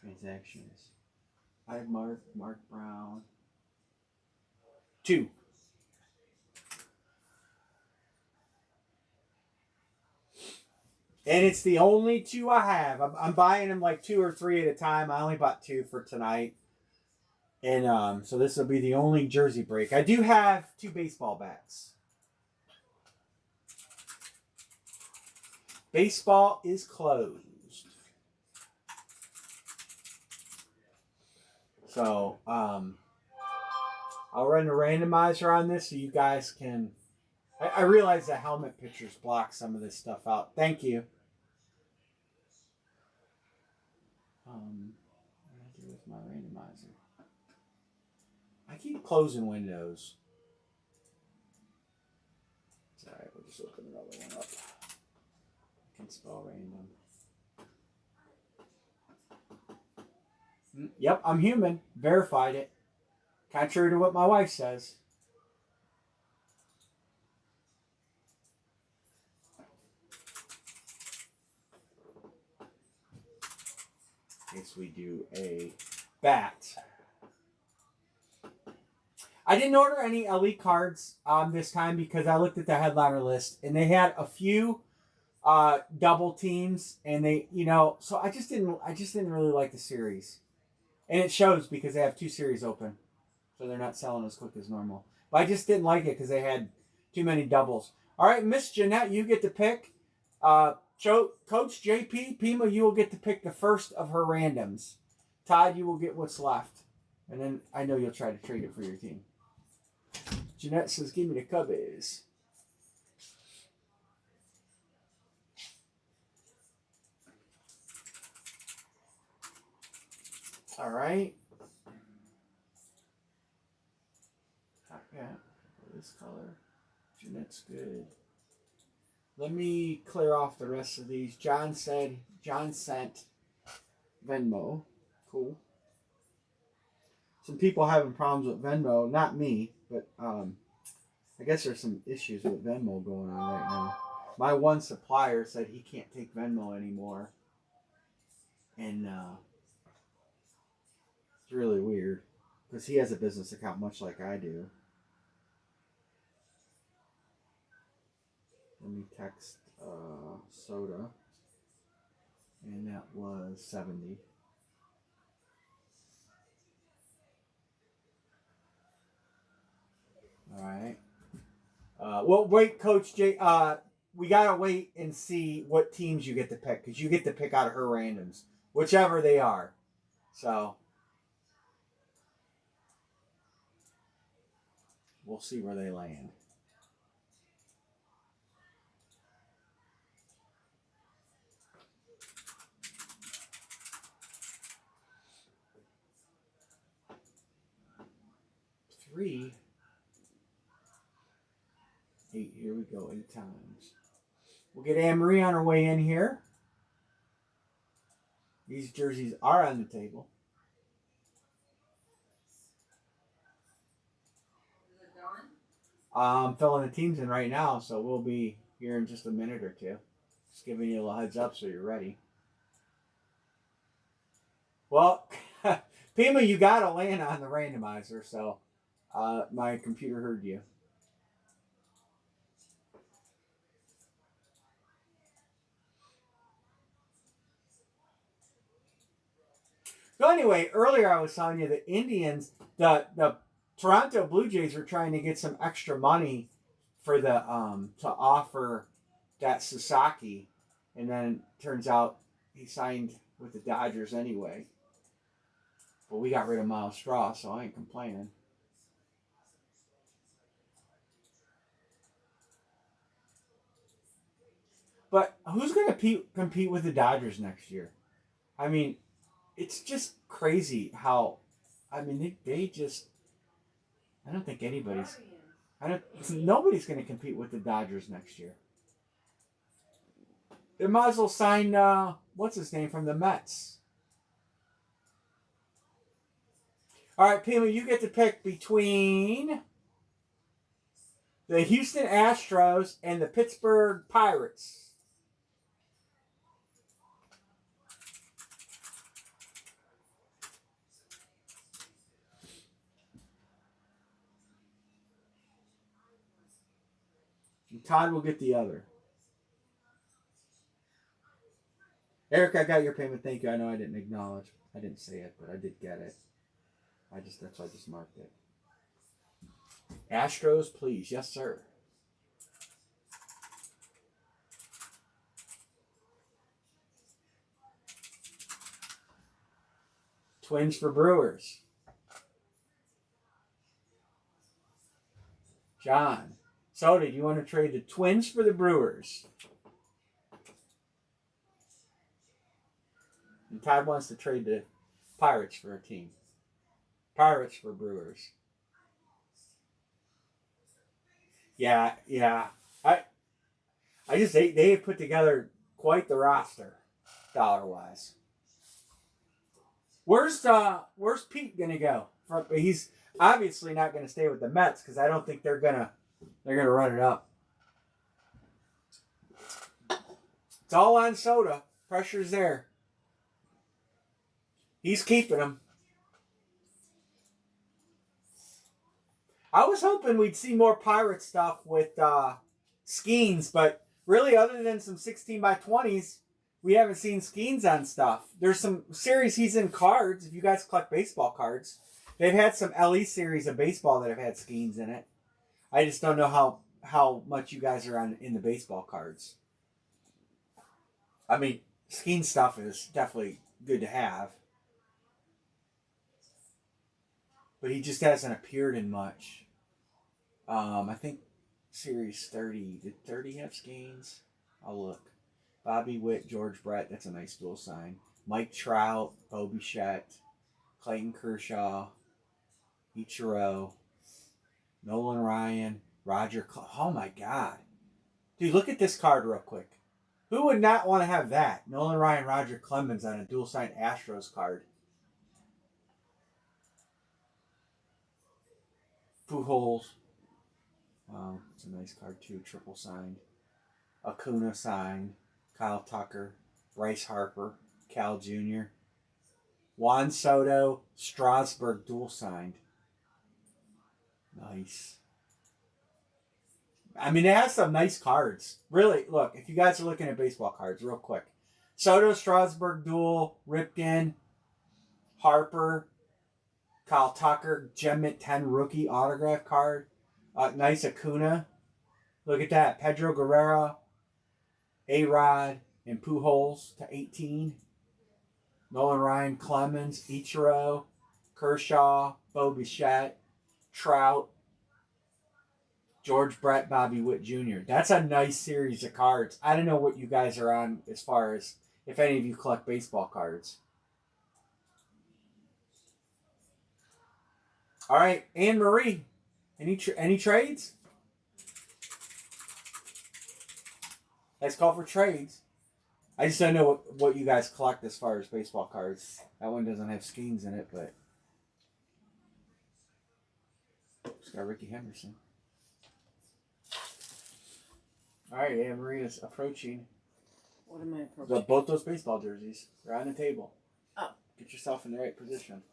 Transactions. I have Mark Brown. 2. And it's the only 2 I have. I'm buying them like 2 or 3 at a time. I only bought 2 for tonight. And so this will be the only jersey break. I do have 2 baseball bats. Baseball is closed. So I'll run a randomizer on this so you guys can. I realize the helmet pictures block some of this stuff out. Thank you. What do I do with my randomizer? I keep closing windows. It's alright, we'll just open another one up. I can spell random. Yep, I'm human. Verified it. Contrary to what my wife says. Guess we do a bat. I didn't order any elite cards this time because I looked at the headliner list and they had a few double teams and they, so I just didn't really like the series, and it shows because they have 2 series open, so they're not selling as quick as normal. But I just didn't like it because they had too many doubles. All right, Miss Jeanette, you get to pick. Coach JP Pima, you will get to pick the first of her randoms. Todd, you will get what's left, and then I know you'll try to trade it for your team. Jeanette says, give me the Cubbies. All right. Yeah, this color. Jeanette's good. Let me clear off the rest of these. John sent Venmo. Cool. Some people having problems with Venmo. Not me, but I guess there's some issues with Venmo going on right now. My one supplier said he can't take Venmo anymore. And it's really weird because he has a business account much like I do. Let me text Soda. And that was 70. All right. Well, wait, Coach J. We gotta wait and see what teams you get to pick because you get to pick out of her randoms, whichever they are. So we'll see where they land. 3. 8, here we go, 8 times. We'll get Anne-Marie on her way in here. These jerseys are on the table. Is it done? I'm filling the teams in right now, so we'll be here in just a minute or two. Just giving you a little heads up so you're ready. Well, Pima, you got to land on the randomizer, so my computer heard you. So anyway, earlier I was telling you the Indians, the Toronto Blue Jays were trying to get some extra money for the to offer that Sasaki, and then turns out he signed with the Dodgers anyway. But we got rid of Miles Straw, so I ain't complaining. But who's going to compete with the Dodgers next year? I mean, it's just crazy how, I mean, they just, I don't think anybody's, nobody's going to compete with the Dodgers next year. They might as well sign, what's his name, from the Mets. All right, Pima, you get to pick between the Houston Astros and the Pittsburgh Pirates. And Todd will get the other. Eric, I got your payment. Thank you. I know I didn't acknowledge. I didn't say it, but I did get it. That's why I just marked it. Astros, please. Yes, sir. Twins for Brewers. John. Soda, do you want to trade the Twins for the Brewers? And Todd wants to trade the Pirates for a team. Pirates for Brewers. Yeah. I just they have put together quite the roster, dollar-wise. Where's Pete gonna go? He's obviously not gonna stay with the Mets because I don't think they're gonna run it up. It's all on Soda. Pressure's there. He's keeping them. I was hoping we'd see more pirate stuff with Skeens, but really, other than some 16x20s, we haven't seen Skeens on stuff. There's some series he's in cards. If you guys collect baseball cards, they've had some LE series of baseball that have had Skeens in it. I just don't know how much you guys are in the baseball cards. I mean, Skeen stuff is definitely good to have. But he just hasn't appeared in much. I think Series 30. Did 30 have Skeens? I'll look. Bobby Witt, George Brett. That's a nice dual sign. Mike Trout, Bo Bichette, Clayton Kershaw, Ichiro, Nolan Ryan, Roger. Oh my God. Dude, look at this card real quick. Who would not want to have that? Nolan Ryan, Roger Clemens on a dual signed Astros card. Pujols. Wow, it's a nice card too. Triple signed. Acuna signed. Kyle Tucker. Bryce Harper. Cal Jr. Juan Soto. Strasburg dual signed. Nice. I mean, it has some nice cards. Really, look, if you guys are looking at baseball cards, real quick. Soto, Strasburg dual. Ripken. Harper. Kyle Tucker, Gem Mint 10 rookie autograph card. Nice Acuna. Look at that. Pedro Guerrero, A-Rod, and Pujols to 18. Nolan Ryan, Clemens, Ichiro, Kershaw, Bo Bichette, Trout, George Brett, Bobby Witt Jr. That's a nice series of cards. I don't know what you guys are on as far as if any of you collect baseball cards. All right, Anne Marie. Any trades? Let's call for trades. I just don't know what you guys collect as far as baseball cards. That one doesn't have Skeens in it, but it's got Ricky Henderson. All right, Anne Marie is approaching. What am I approaching? Both those baseball jerseys. They're on the table. Oh. Get yourself in the right position.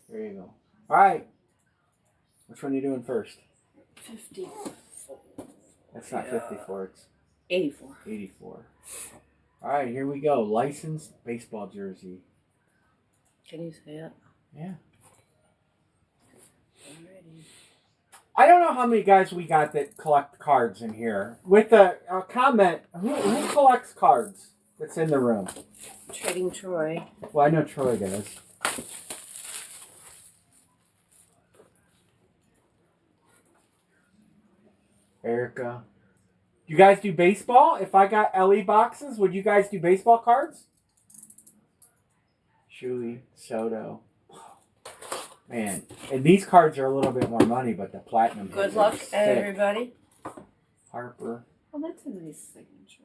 There you go. All right. Which one are you doing first? 54. That's not 54. It's 84. 84. All right, here we go. Licensed baseball jersey. Can you say it? Yeah. Alrighty. I don't know how many guys we got that collect cards in here. With a comment, who collects cards that's in the room? Trading Troy. Well, I know Troy does. Erica. You guys do baseball? If I got LE boxes, would you guys do baseball cards? Shuey, Soto. Man, and these cards are a little bit more money, but the platinum. Good luck, everybody. Harper. Oh, that's a nice signature.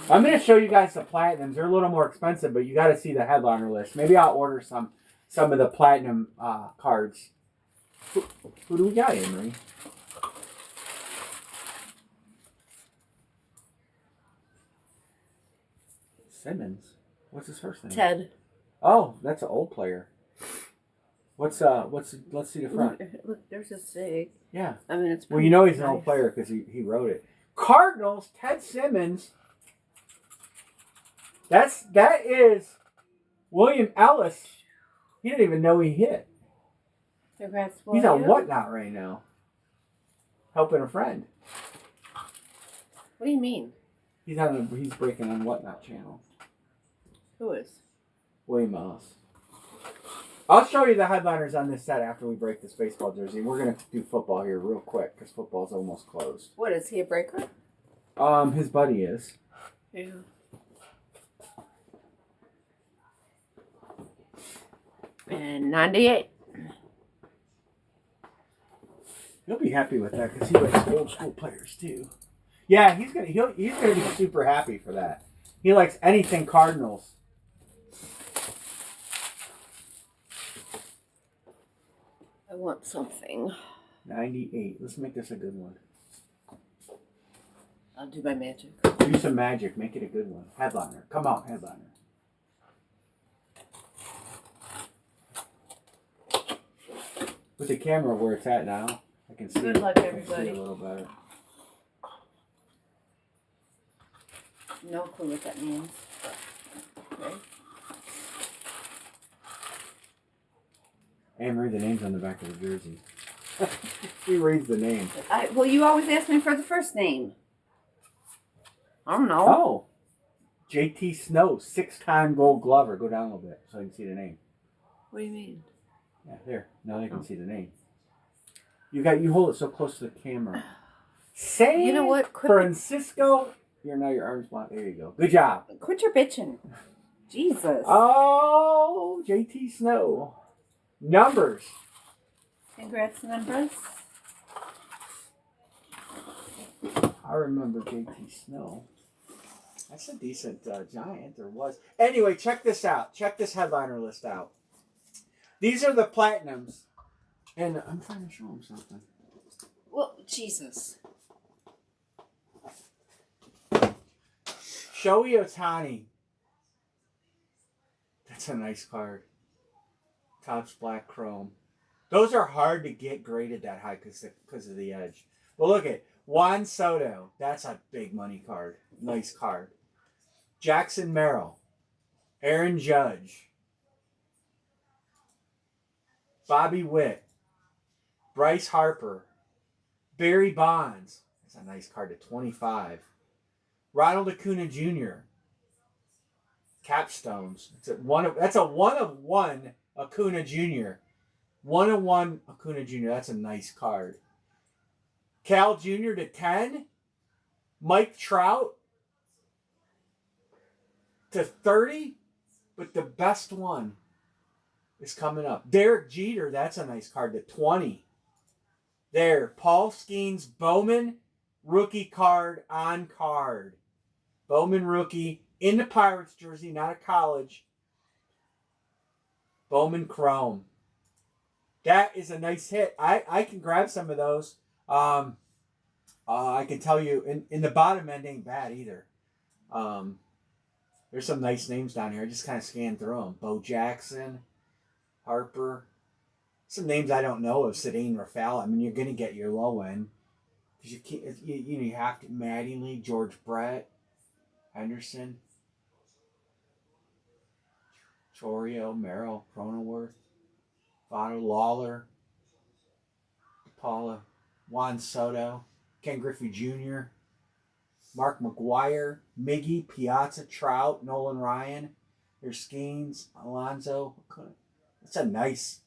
I'm going to show you guys the platinums. They're a little more expensive, but you got to see the headliner list. Maybe I'll order some of the platinum cards. Who do we got, Amory? Simmons. What's his first name? Ted. Oh, that's an old player. Let's see the front. Look, there's a sig. Yeah. I mean, it's. Well, you know he's an nice. old player because he wrote it. Cardinals, Ted Simmons. That is William Ellis. He didn't even know he hit. Congrats, He's on Whatnot right now. Helping a friend. What do you mean? He's breaking on Whatnot channel. Who is? William Ellis. I'll show you the headliners on this set after we break this baseball jersey. We're gonna do football here real quick because football's almost closed. What, is he a breaker? His buddy is. Yeah. And 98. He'll be happy with that because he likes old school players too. Yeah, he's gonna be super happy for that. He likes anything Cardinals. I want something. 98. Let's make this a good one. I'll do my magic. Do some magic. Make it a good one. Headliner. Come on, headliner. With the camera where it's at now, I can see. Good luck, I can everybody. see a little better. No clue what that means. Okay. And read the names on the back of the jersey. She reads the name. Well, you always ask me for the first name. I don't know. Oh. JT Snow, 6-time Gold Glover. Go down a little bit so you can see the name. What do you mean? Yeah, there. Now they can see the name. You hold it so close to the camera. San You know what? Francisco. Here, now your arm's blocked. There you go. Good job. Quit your bitching. Jesus. Oh, JT Snow. Numbers. Congrats, numbers. I remember JT Snow. That's a decent giant, or was. Anyway, check this out. Check this headliner list out. These are the platinums. And I'm trying to show them something. Well, Jesus. Shohei Ohtani. That's a nice card. Topps black chrome. Those are hard to get graded that high because of the edge. But look at Juan Soto. That's a big money card. Nice card. Jackson Merrill. Aaron Judge. Bobby Witt. Bryce Harper. Barry Bonds. That's a nice card at 25. Ronald Acuna Jr. Capstones. That's a one of one Acuna Jr. 1-of-1 Acuna Jr. That's a nice card. Cal Jr. to 10. Mike Trout. to 30, but the best one is coming up. Derek Jeter, that's a nice card, to 20. There, Paul Skeens Bowman rookie card on card. Bowman rookie in the Pirates jersey, not a college. Bowman Chrome. That is a nice hit. I can grab some of those. I can tell you, in the bottom end ain't bad either. There's some nice names down here. I just kind of scanned through them. Bo Jackson, Harper. Some names I don't know of. Sedane Rafael. I mean, you're going to get your low end. Because you have to. Mattingly, George Brett, Henderson, Chorio, Merrill, Cronenworth, Votto, Lawler, Paula, Juan Soto, Ken Griffey Jr., Mark McGuire, Miggy, Piazza, Trout, Nolan Ryan. There's Skeens, Alonzo. That's a nice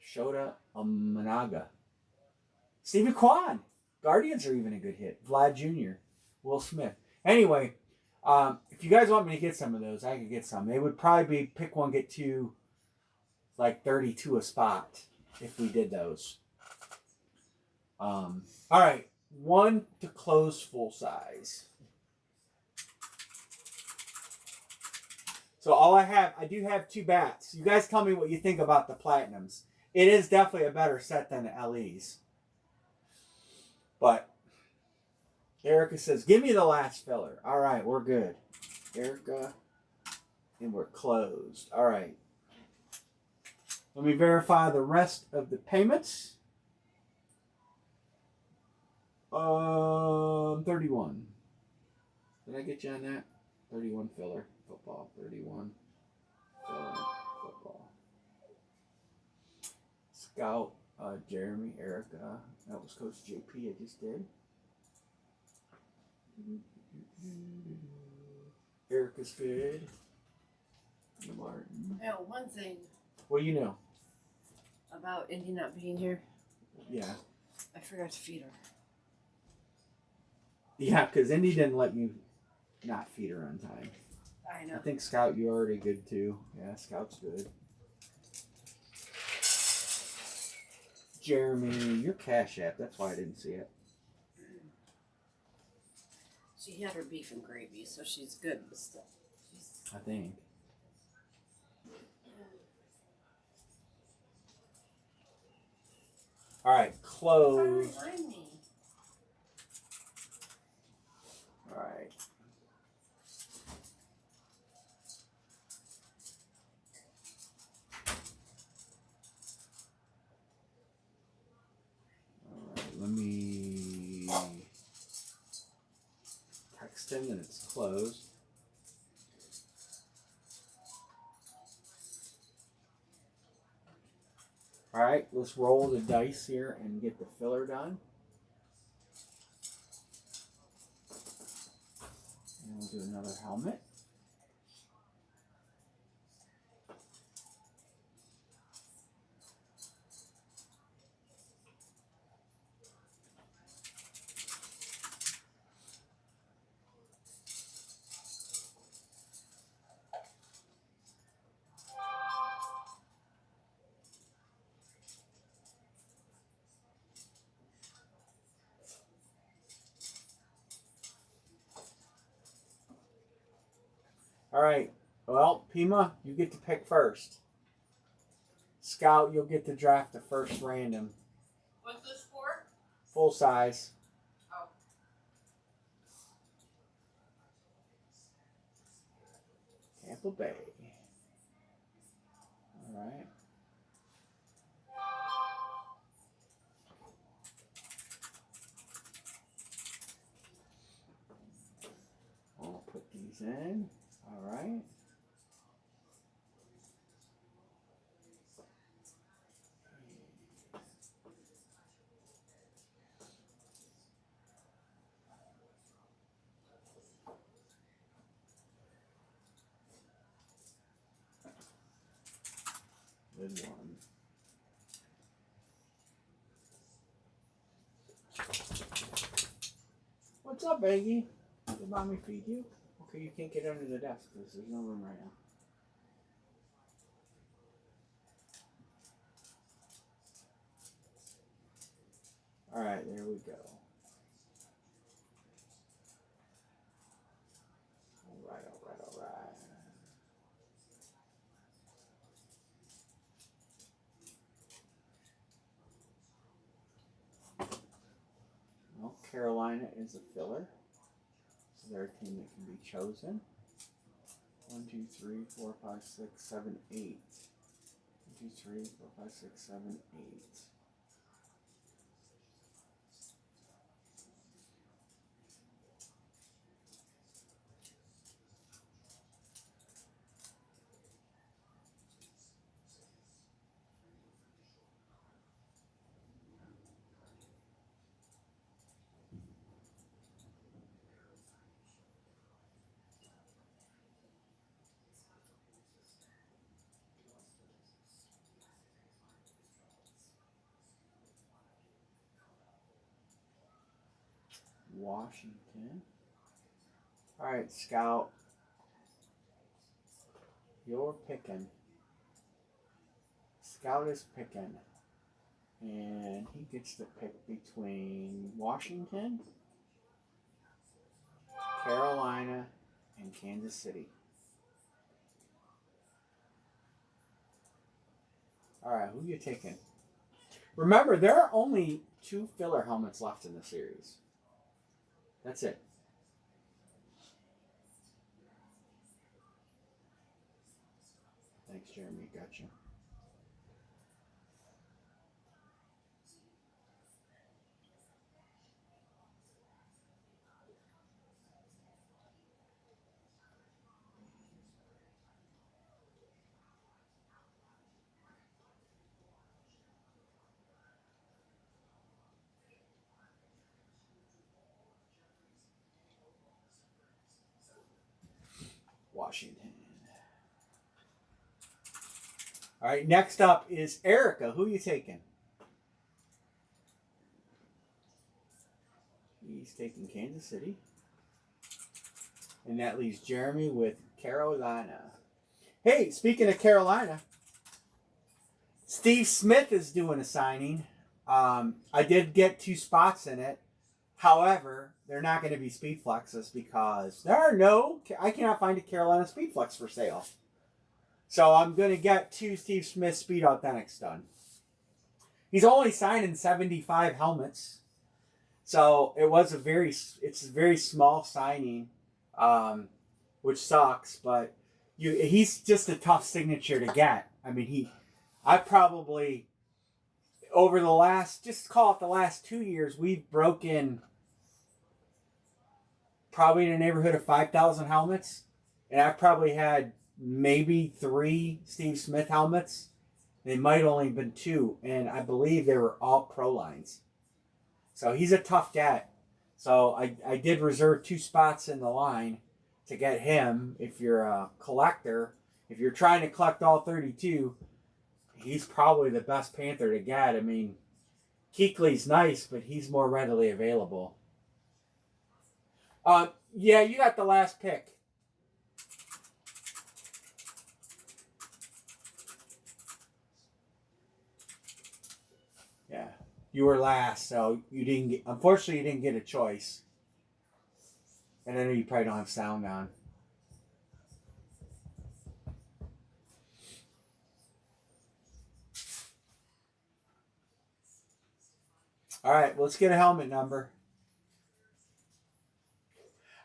Shota Managa. Stephen Kwan. Guardians are even a good hit. Vlad Jr., Will Smith. Anyway, if you guys want me to get some of those, I could get some. They would probably be pick one, get two, like 32 a spot if we did those. All right. One to close full size. So I do have two bats. You guys tell me what you think about the Platinums. It is definitely a better set than the LEs. But Erica says, give me the last filler. All right, we're good. Erica, and we're closed. All right. Let me verify the rest of the payments. 31. Did I get you on that? 31 filler. Football. 31 filler. Football. Scout. Jeremy. Erica. That was Coach JP I just did. Erica's good. Martin. Oh, one thing. What do you know? About Indy not being here. Yeah. I forgot to feed her. Yeah, because Indy didn't let you not feed her on time. I know. I think Scout, you're already good too. Yeah, Scout's good. Jeremy, your Cash App. That's why I didn't see it. She had her beef and gravy, so she's good with stuff. I think. All right, close. Remind me. All right. All right, let me text him that it's closed. All right, let's roll the dice here and get the filler done. And we'll do another helmet. All right. Well, Pima, you get to pick first. Scout, you'll get to draft the first random. What's this for? Full size. Oh. Tampa Bay. All right. I'll put these in. All right. Good one. What's up, Aggie? Did mommy feed you? Okay, you can't get under the desk because there's no room right now. Alright, there we go. Alright. Well, Carolina is a filler. So they're a team that can be chosen. 1, 2, 3, 4, 5, 6, 7, 8. 1, 2, 3, 4, 5, 6, 7, 8. Washington. Alright, Scout. You're picking. Scout is picking. And he gets to pick between Washington, Carolina, and Kansas City. Alright, who are you taking? Remember, there are only 2 filler helmets left in the series. That's it. Thanks, Jeremy. Gotcha. Washington. All right, next up is Erica. Who are you taking? He's taking Kansas City. And that leaves Jeremy with Carolina. Hey, speaking of Carolina, Steve Smith is doing a signing. I did get 2 spots in it. However, they're not going to be speed flexes because I cannot find a Carolina speed flex for sale. So I'm going to get 2 Steve Smith Speed Authentics done. He's only signing 75 helmets. So it's a very small signing, which sucks, but he's just a tough signature to get. I mean, I probably, over the last, just call it the last 2 years, we've broken probably in the neighborhood of 5,000 helmets. And I've probably had maybe 3 Steve Smith helmets. They might only have been 2. And I believe they were all pro lines. So he's a tough get. So I did reserve 2 spots in the line to get him. If you're a collector, if you're trying to collect all 32, he's probably the best Panther to get. I mean, Kuechly's nice, but he's more readily available. Yeah, you got the last pick. Yeah, you were last, so unfortunately, you didn't get a choice. And I know you probably don't have sound on. All right, let's get a helmet number.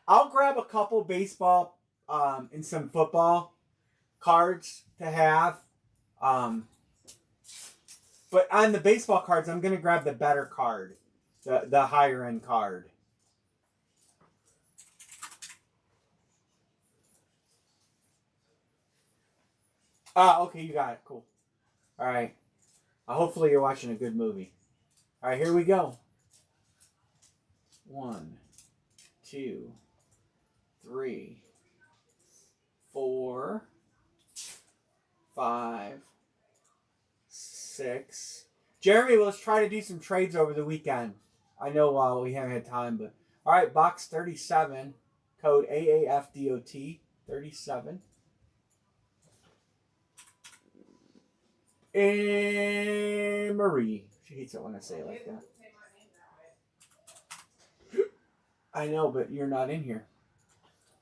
I'll grab a couple baseball and some football cards to have. But on the baseball cards, I'm going to grab the better card, the higher end card. Okay, you got it. Cool. All right. Hopefully you're watching a good movie. All right, here we go. 1, 2, 3, 4, 5, 6. Jeremy, let's try to do some trades over the weekend. I know we haven't had time, but all right, box 37 Code AAFDOT 37. And Marie. She hates it when I say it like that. I know, but you're not in here.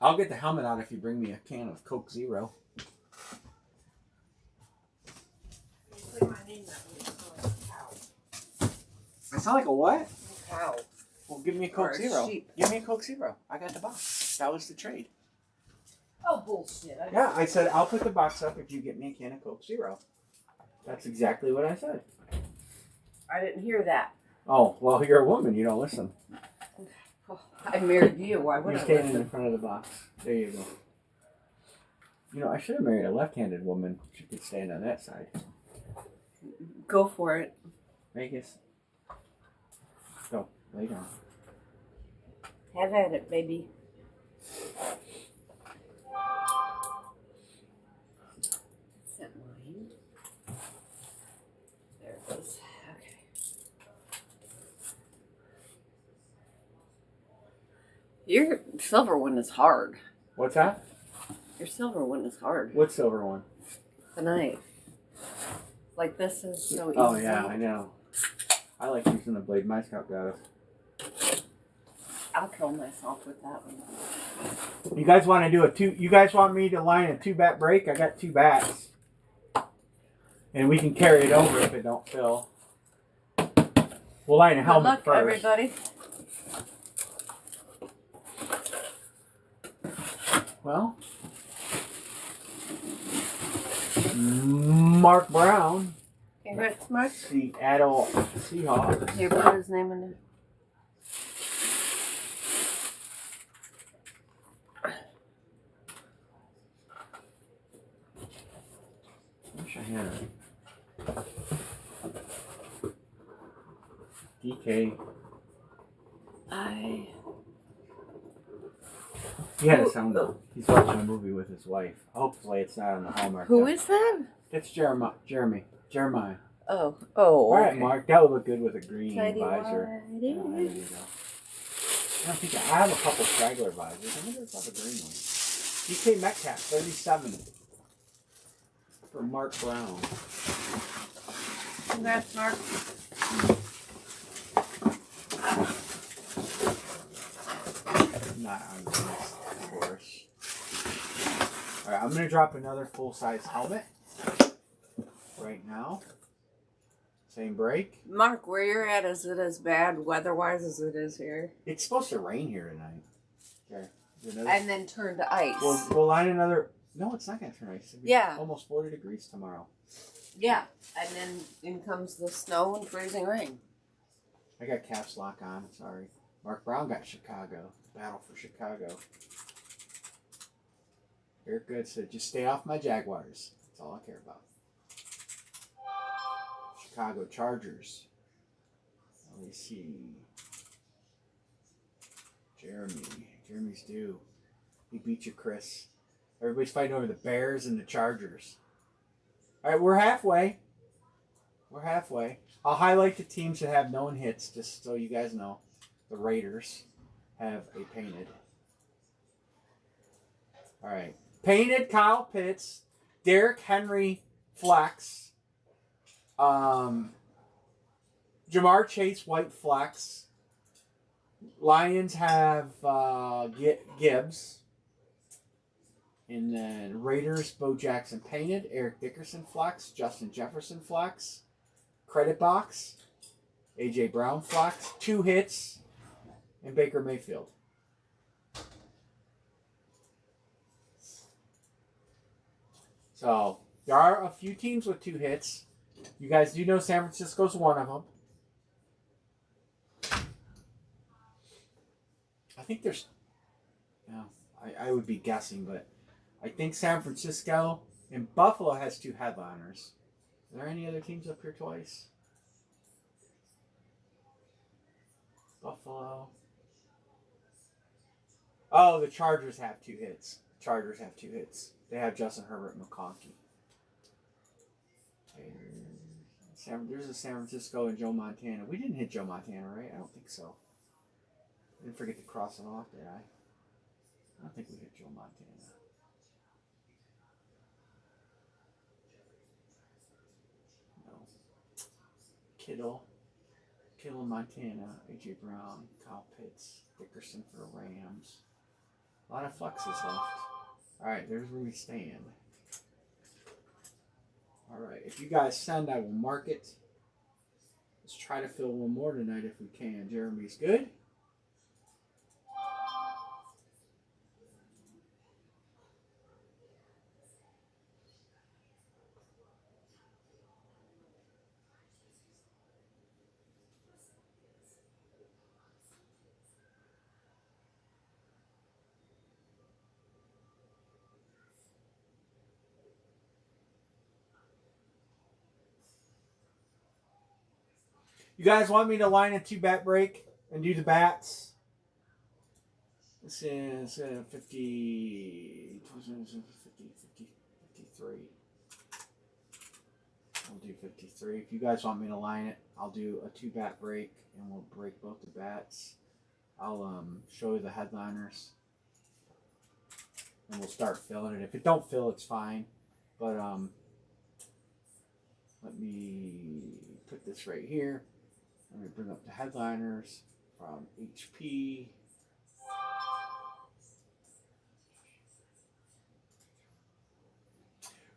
I'll get the helmet out if you bring me a can of Coke Zero. I sound like a what? Cow. Well, give me a Coke Or a Zero. sheep. Give me a Coke Zero. I got the box. That was the trade. Oh, bullshit. Yeah, I said I'll put the box up if you get me a can of Coke Zero. That's exactly what I said. I didn't hear that. Oh, well, you're a woman. You don't listen. I married you. Why would You're I standing listen? in front of the box. There you go. You know, I should have married a left-handed woman. She could stand on that side. Go for it. Vegas. Go. Lay down. Have at it, baby. Is that mine? There it is. Okay. Your silver one is hard. What's that? Your silver one is hard. What silver one? The knife. Like this is so easy. Oh, yeah, I know. I like using the blade my scout got us. I'll kill myself with that one. You guys want to do a two? You guys want me to line a 2-bat break? I got 2 bats, and we can carry it over if it don't fill. We'll line a helmet Good luck, first. everybody. Well, Mark Brown, Congrats, Mark. the adult Seahawk. Here, put his name in there. I wish I had it. DK. He had a sound though. He's watching a movie with his wife. Hopefully it's not on the Hallmark. Who is that? It's Jeremiah. Oh. All right, Okay. Mark. That would look good with a green Tidy visor. whitey. Yeah, there you go. I don't think I have a couple straggler visors. I wonder if I have a green one. DK Metcalf, 37. For Mark Brown. Congrats, Mark. Not on this, of course. Alright, I'm going to drop another full-size helmet right now. Same break. Mark, where you're at, is it as bad weather-wise as it is here? It's supposed to rain here tonight. Okay. And then turn to ice. We'll line another... No, it's not going to turn ice. It'll be Yeah. almost 40 degrees tomorrow. Yeah, and then in comes the snow and freezing rain. I got caps lock on. Sorry. Mark Brown got Chicago. Battle for Chicago. Eric Good said, just stay off my Jaguars. That's all I care about. Chicago Chargers. Let me see. Jeremy's due. He beat you, Chris. Everybody's fighting over the Bears and the Chargers. All right, we're halfway. I'll highlight the teams that have known hits, just so you guys know. The Raiders have a painted. All right. Painted Kyle Pitts, Derrick Henry flex, Jamar Chase white flex. Lions have Gibbs. And then Raiders, Bo Jackson painted, Eric Dickerson flex, Justin Jefferson flex, credit box, AJ Brown flex, 2 hits, and Baker Mayfield. So there are a few teams with 2 hits. You guys do know San Francisco's one of them. I think there's, no, I would be guessing, but I think San Francisco and Buffalo has 2 headliners. Are there any other teams up here twice? Buffalo. Oh, the Chargers have 2 hits. They have Justin Herbert and McConkey. There's a San Francisco and Joe Montana. We didn't hit Joe Montana, right? I don't think so. I didn't forget to cross it off, did I? I don't think we hit Joe Montana. No. Kittle, Montana, A.J. Brown, Kyle Pitts, Dickerson for the Rams. A lot of flexes left. All right, there's where we stand. All right, if you guys send, I will mark it. Let's try to fill one more tonight if we can. Jeremy's good. You guys want me to line a 2-bat break and do the bats? This is 53. I'll do 53. If you guys want me to line it, I'll do a 2-bat break and we'll break both the bats. I'll show you the headliners and we'll start filling it. If it don't fill, it's fine. But let me put this right here. Let me bring up the headliners from HP.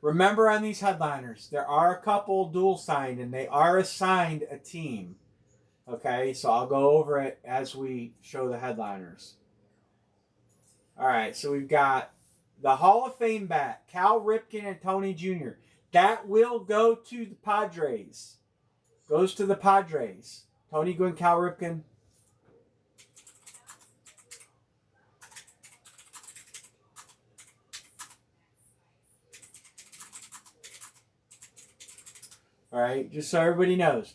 Remember on these headliners, there are a couple dual signed and they are assigned a team. Okay, so I'll go over it as we show the headliners. All right, so we've got the Hall of Fame bat, Cal Ripken and Tony Jr. That will go to the Padres. Goes to the Padres. Tony Gwynn, Cal Ripken. All right, just so everybody knows.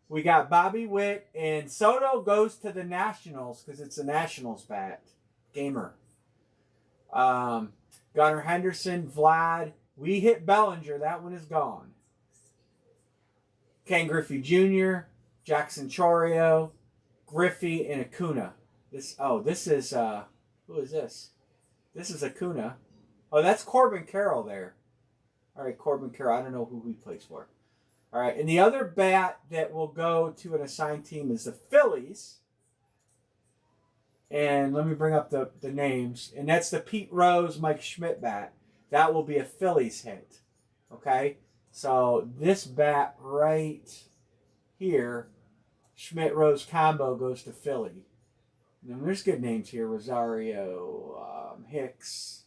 We got Bobby Witt, and Soto goes to the Nationals because it's a Nationals bat. Gamer. Gunnar Henderson, Vlad. We hit Bellinger. That one is gone. Ken Griffey Jr., Jackson Chorio, Griffey, and Acuna. This is who is this? This is Acuna. Oh, that's Corbin Carroll there. All right, Corbin Carroll. I don't know who he plays for. All right, and the other bat that will go to an assigned team is the Phillies. And let me bring up the names. And that's the Pete Rose, Mike Schmidt bat. That will be a Phillies hit. Okay? So this bat right here, Schmidt-Rose combo goes to Philly. And there's good names here. Rosario, Hicks,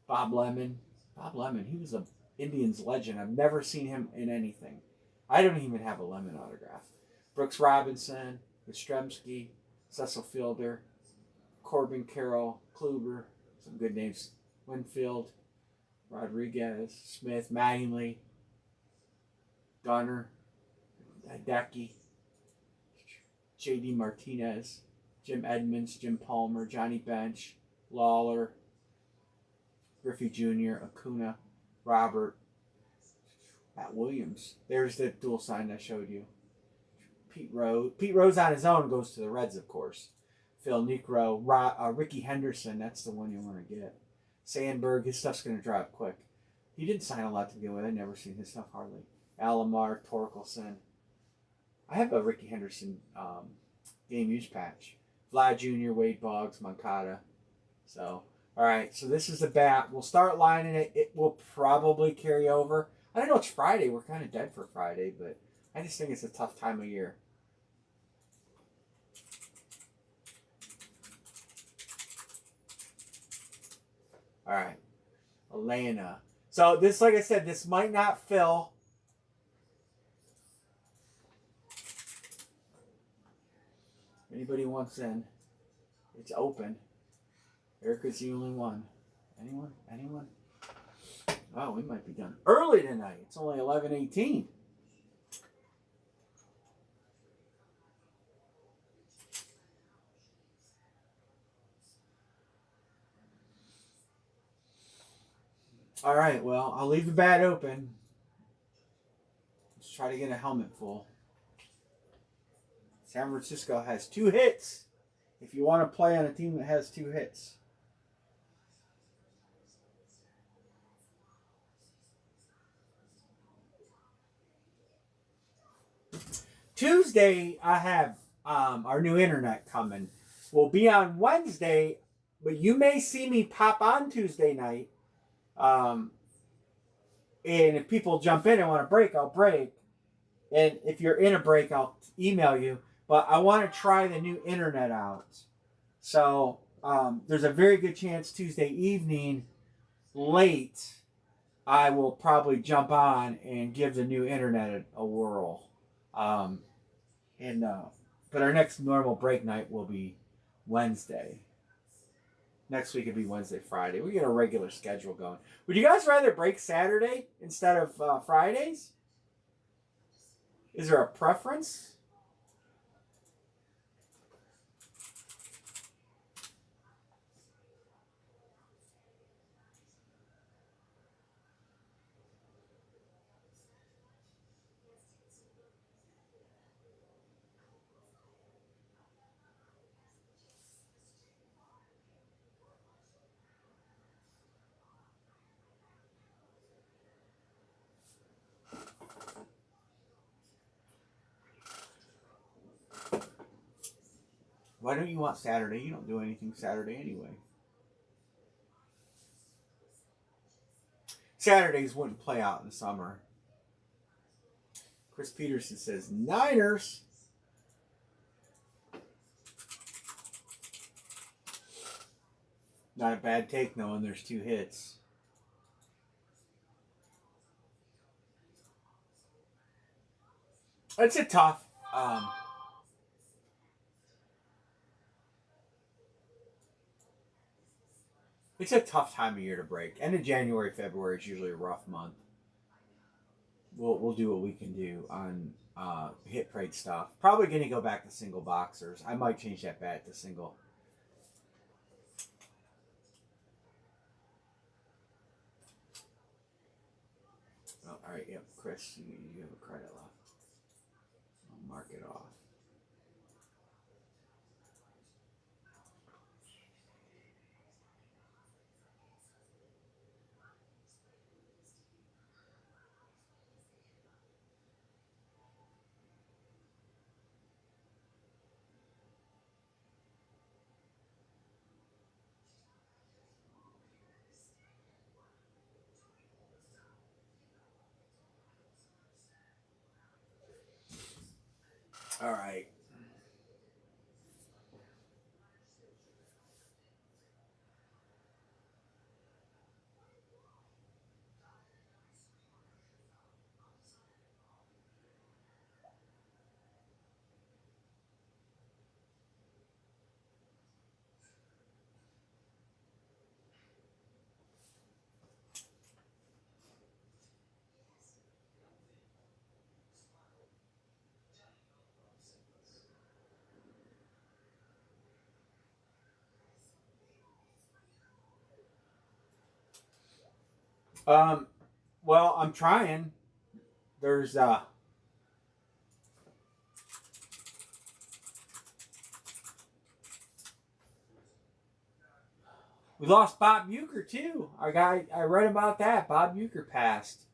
Bob Lemon. Bob Lemon, he was a Indians legend. I've never seen him in anything. I don't even have a Lemon autograph. Brooks Robinson, Yastrzemski, Cecil Fielder, Corbin Carroll, Kluber, some good names. Winfield, Rodriguez, Smith, Mattingly, Gunner, Hideki, J.D. Martinez, Jim Edmonds, Jim Palmer, Johnny Bench, Lawler, Griffey Jr., Acuna, Robert, Matt Williams. There's the dual sign I showed you. Pete Rose on his own goes to the Reds, of course. Phil Niekro, Ricky Henderson, that's the one you want to get. Sandberg, his stuff's going to dry up quick. He didn't sign a lot to begin with. I've never seen his stuff hardly. Alomar, Torkelson. I have a Ricky Henderson game use patch. Vlad Jr., Wade Boggs, Moncada. So, all right. So this is the bat. We'll start lining it. It will probably carry over. I don't know. It's Friday. We're kind of dead for Friday, but I just think it's a tough time of year. All right. Elena. So this, like I said, this might not fill. Anybody wants in? It's open. Erica's the only one. Anyone? Anyone? Oh, we might be done early tonight. It's only 11:18. All right, well, I'll leave the bat open. Let's try to get a helmet full. San Francisco has 2 hits. If you want to play on a team that has 2 hits. Tuesday, I have our new internet coming. We'll be on Wednesday, but you may see me pop on Tuesday night. Um, and if people jump in and want to break, I'll break. And if you're in a break, I'll email you. But I want to try the new internet out. So there's a very good chance Tuesday evening, late, I will probably jump on and give the new internet a whirl. Um, and But our next normal break night will be Wednesday. Next week it'll be Wednesday, Friday. We get a regular schedule going. Would you guys rather break Saturday instead of Fridays? Is there a preference? Why don't you want Saturday? You don't do anything Saturday anyway. Saturdays wouldn't play out in the summer. Chris Peterson says Niners. Not a bad take knowing there's 2 hits. It's a tough. It's a tough time of year to break. End of January, February is usually a rough month. We'll do what we can do on hit parade stuff. Probably going to go back to single boxers. I might change that bat to single. Oh, all right, yep, Chris, you have a credit left. I'll mark it off. All right. Um, well, I'm trying. There's we lost Bob Euchre too. I read about that. Bob Euchre passed.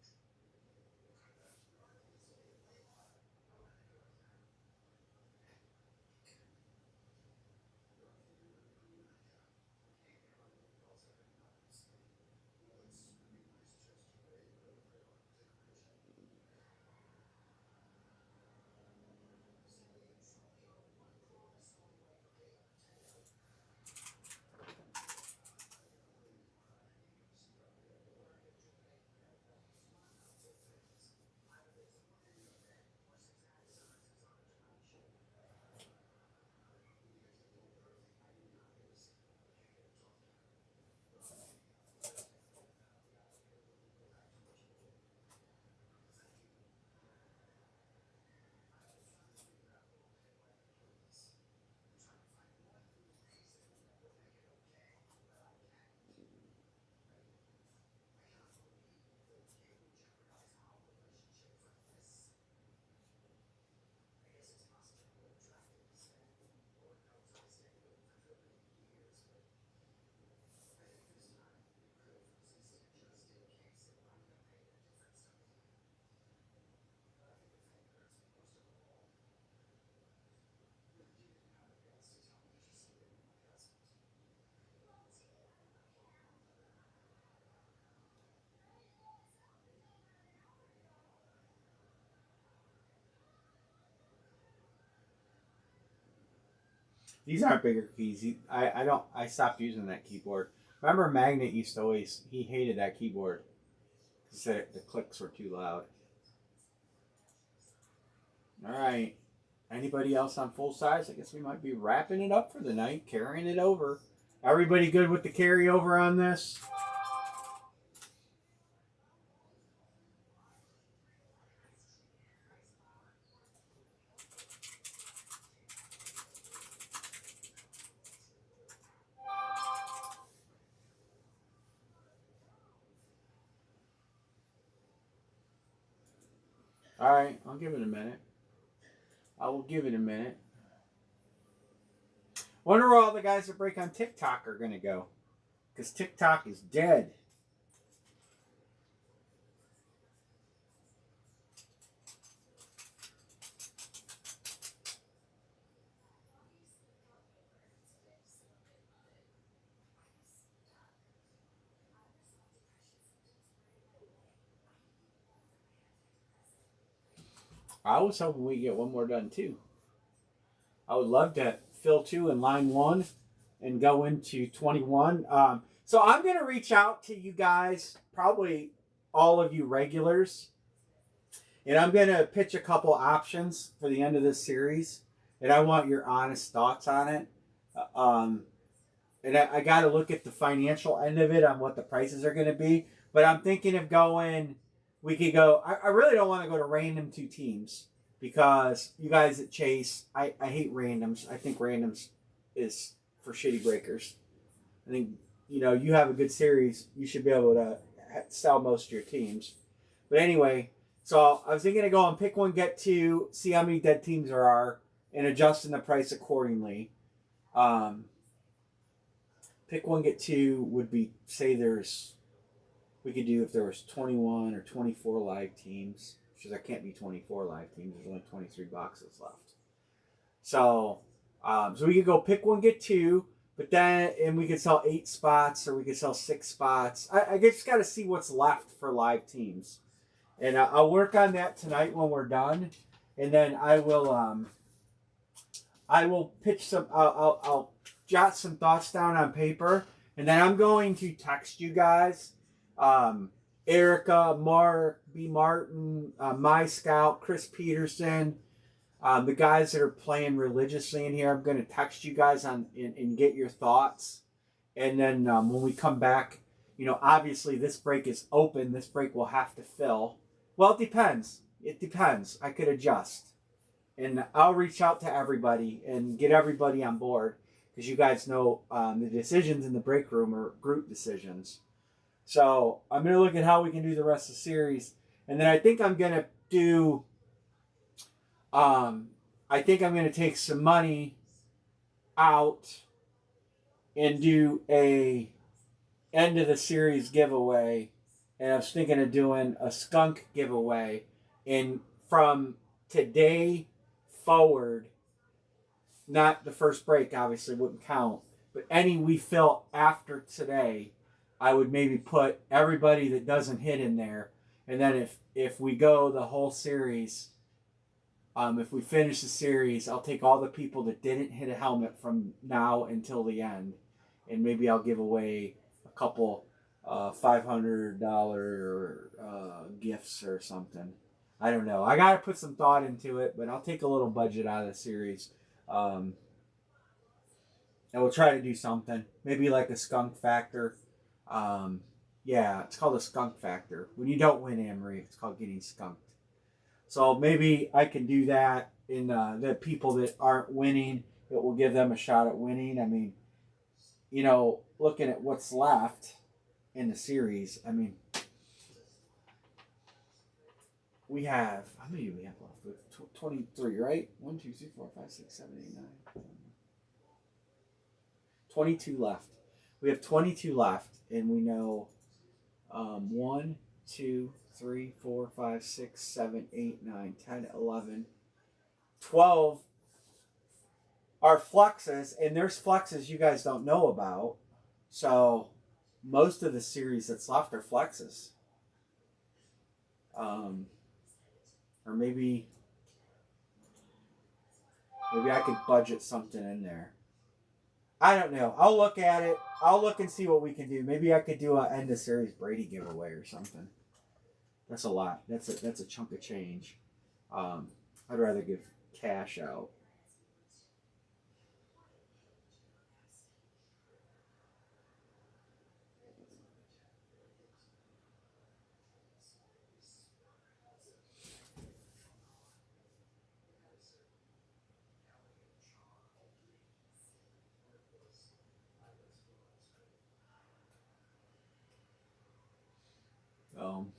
These aren't bigger keys. I stopped using that keyboard. Remember, Magnet used to always, he hated that keyboard. He said the clicks were too loud. All right. Anybody else on full size? I guess we might be wrapping it up for the night, carrying it over. Everybody good with the carryover on this? All right, I'll give it a minute. I will give it a minute. Wonder where all the guys that break on TikTok are going to go. Because TikTok is dead. I was hoping we get one more done too. I would love to fill 2 in line 1 and go into 21. So I'm going to reach out to you guys, probably all of you regulars, and I'm going to pitch a couple options for the end of this series, and I want your honest thoughts on it. And I got to look at the financial end of it on what the prices are going to be, but I'm thinking of going, we could go, I really don't want to go to random 2 teams. Because you guys at Chase, I hate randoms. I think randoms is for shitty breakers. I think, you have a good series. You should be able to sell most of your teams. But anyway, so I was thinking of going pick 1, get 2, see how many dead teams there are, and adjusting the price accordingly. Pick 1, get 2 would be, say we could do if there was 21 or 24 live teams. Because there can't be 24 live teams. There's only 23 boxes left. So we could go pick 1, get 2, but then, and we could sell 8 spots or we could sell 6 spots. I just got to see what's left for live teams. And I'll work on that tonight when we're done. And then I will pitch some, I'll jot some thoughts down on paper. And then I'm going to text you guys. Erica, Mark, B. Martin, My Scout, Chris Peterson, the guys that are playing religiously in here. I'm going to text you guys on and get your thoughts. And then when we come back, obviously this break is open. This break will have to fill. Well, it depends. It depends. I could adjust. And I'll reach out to everybody and get everybody on board. Because you guys know the decisions in the break room are group decisions. So I'm going to look at how we can do the rest of the series. And then I think I'm going to do, take some money out and do a end of the series giveaway. And I was thinking of doing a skunk giveaway. And from today forward, not the first break obviously wouldn't count, but any we fill after today, I would maybe put everybody that doesn't hit in there. And then if we go the whole series, if we finish the series, I'll take all the people that didn't hit a helmet from now until the end. And maybe I'll give away a couple $500 gifts or something. I don't know. I got to put some thought into it, but I'll take a little budget out of the series. And we'll try to do something. Maybe like a skunk factor. Yeah, it's called a skunk factor. When you don't win, Anne-Marie, it's called getting skunked. So maybe I can do that in the people that aren't winning. It will give them a shot at winning. I mean, looking at what's left in the series, I mean, we have, how many do we have left? We have 23, right? 1, 2, 3, 4, 5, 6, 7, 8, 9. 22 left. We have 22 left, and we know 1, 2, 3, 4, 5, 6, 7, 8, 9, 10, 11, 12 are fluxes, and there's fluxes you guys don't know about. So most of the series that's left are flexes. Or maybe I could budget something in there. I don't know. I'll look at it. I'll look and see what we can do. Maybe I could do a end of series Brady giveaway or something. That's a lot. That's a chunk of change. I'd rather give cash out. Um,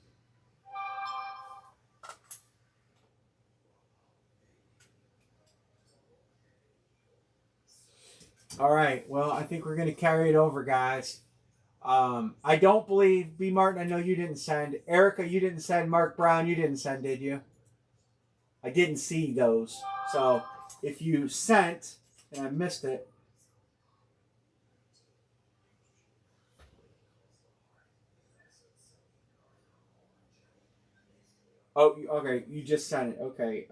all right. Well, I think we're gonna carry it over, guys. I don't believe B Martin. I know you didn't send Erica. You didn't send Mark Brown. You didn't send, did you? I didn't see those. So if you sent and I missed it, oh, okay. You just sent it. Okay.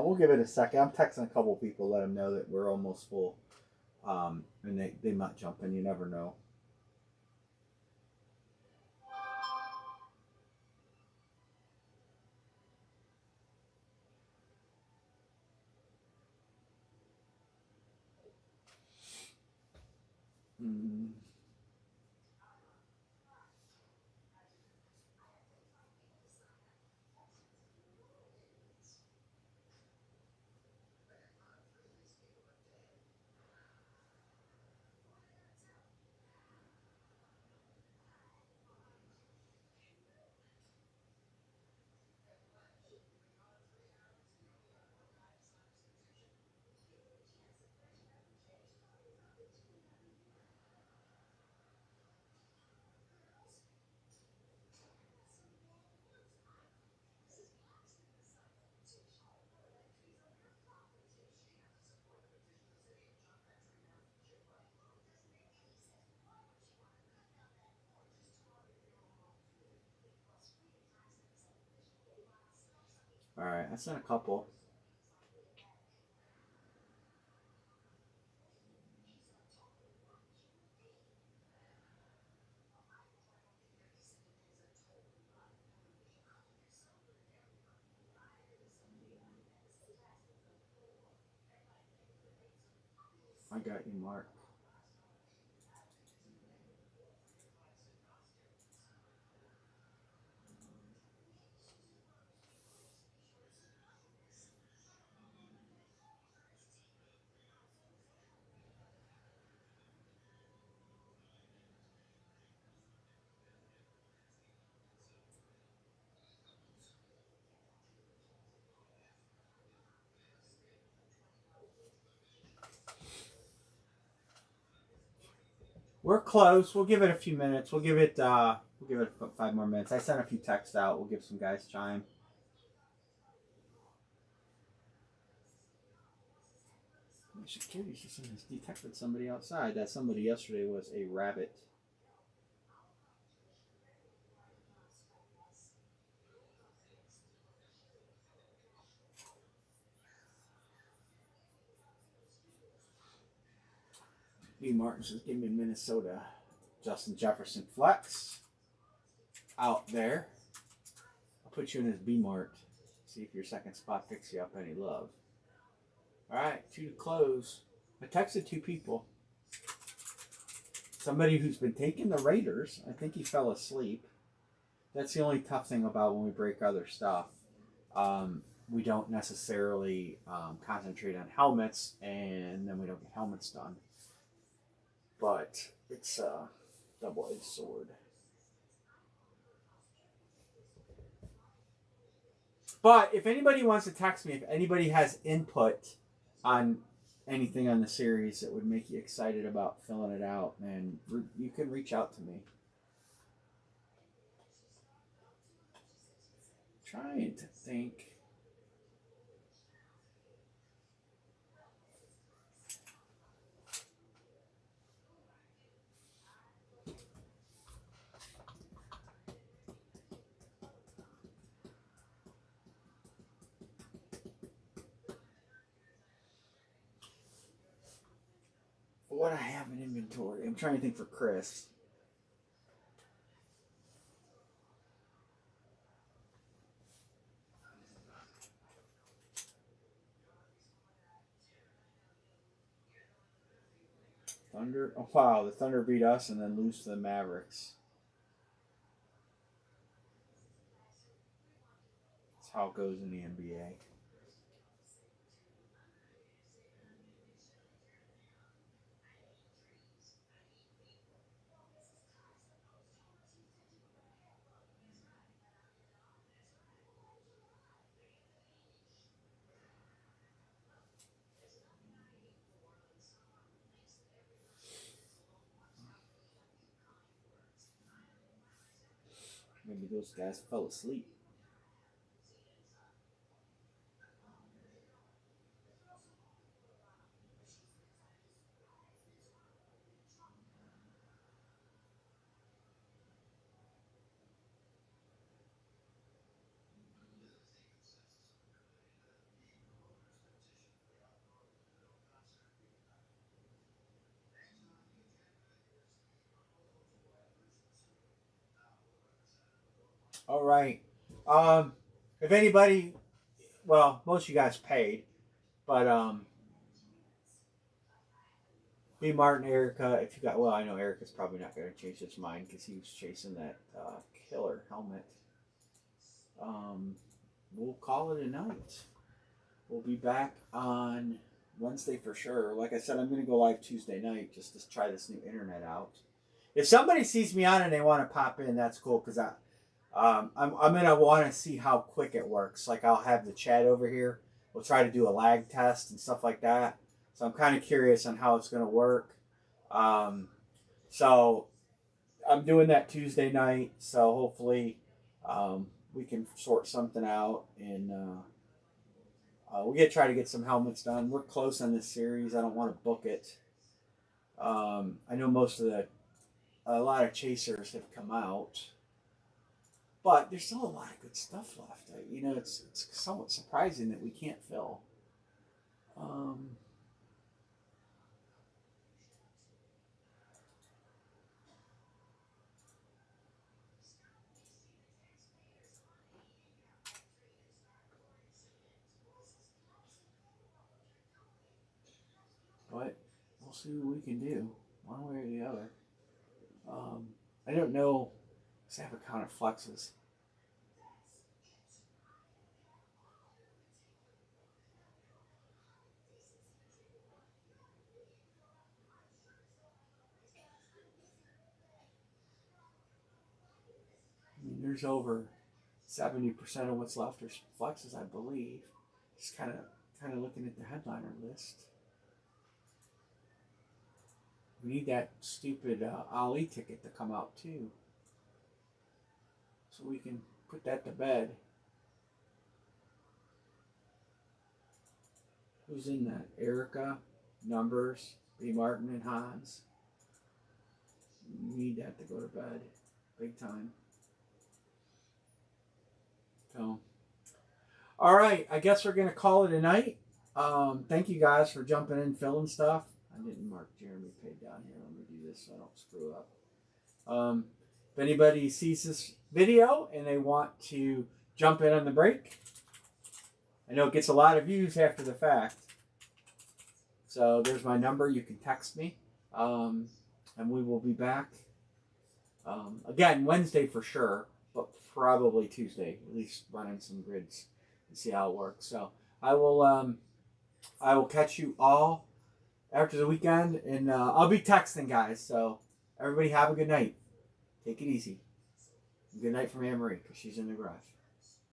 we'll give it a second. I'm texting a couple people, let them know that we're almost full. And they might jump in. You never know. Mm. All right, I sent a couple. I got you, Mark. We're close. We'll give it a few minutes. We'll give it 5 more minutes. I sent a few texts out. We'll give some guys time. Security system has detected somebody outside. That somebody yesterday was a rabbit. B. Martin says, give me Minnesota. Justin Jefferson flex. Out there. I'll put you in as B Mart. See if your second spot picks you up any love. Alright, 2 to close. I texted 2 people. Somebody who's been taking the Raiders. I think he fell asleep. That's the only tough thing about when we break other stuff. We don't necessarily concentrate on helmets, and then we don't get helmets done. But it's a double-edged sword. But if anybody wants to text me, if anybody has input on anything on the series that would make you excited about filling it out, man, you can reach out to me. Trying to think. What I have in inventory. I'm trying to think for Chris. Thunder. Oh wow, the Thunder beat us and then lose to the Mavericks. That's how it goes in the NBA. Maybe those guys fell asleep. All right. If anybody, well, most of you guys paid, but B. Martin, Erica, if you got, well, I know Erica's probably not going to change his mind because he was chasing that killer helmet. We'll call it a night. We'll be back on Wednesday for sure. Like I said, I'm going to go live Tuesday night just to try this new internet out. If somebody sees me on and they want to pop in, that's cool because I'm going to want to see how quick it works. Like I'll have the chat over here. We'll try to do a lag test and stuff like that. So I'm kind of curious on how it's going to work. So I'm doing that Tuesday night. So hopefully we can sort something out and we're going to try to get some helmets done. We're close on this series. I don't want to book it. I know a lot of chasers have come out. But there's still a lot of good stuff left. You know, it's somewhat surprising that we can't fill. But we'll see what we can do, one way or the other. I don't know, because I have a count of flexes. I mean, there's over 70% of what's left are flexes, I believe. Just kind of looking at the headliner list. We need that stupid Ali ticket to come out too, so we can put that to bed. Who's in that? Erica, Numbers, B. Martin, and Hans. We need that to go to bed, big time. So, all right, I guess we're gonna call it a night. Thank you guys for jumping in, filling stuff. I didn't mark Jeremy paid down here. Let me do this so I don't screw up. If anybody sees this video and they want to jump in on the break, I know it gets a lot of views after the fact. So there's my number. You can text me. And we will be back. Again, Wednesday for sure, but probably Tuesday. At least running some grids and see how it works. So I will catch you all after the weekend, and I'll be texting, guys. So everybody have a good night. Take it easy. Good night from Anne Marie because she's in the garage.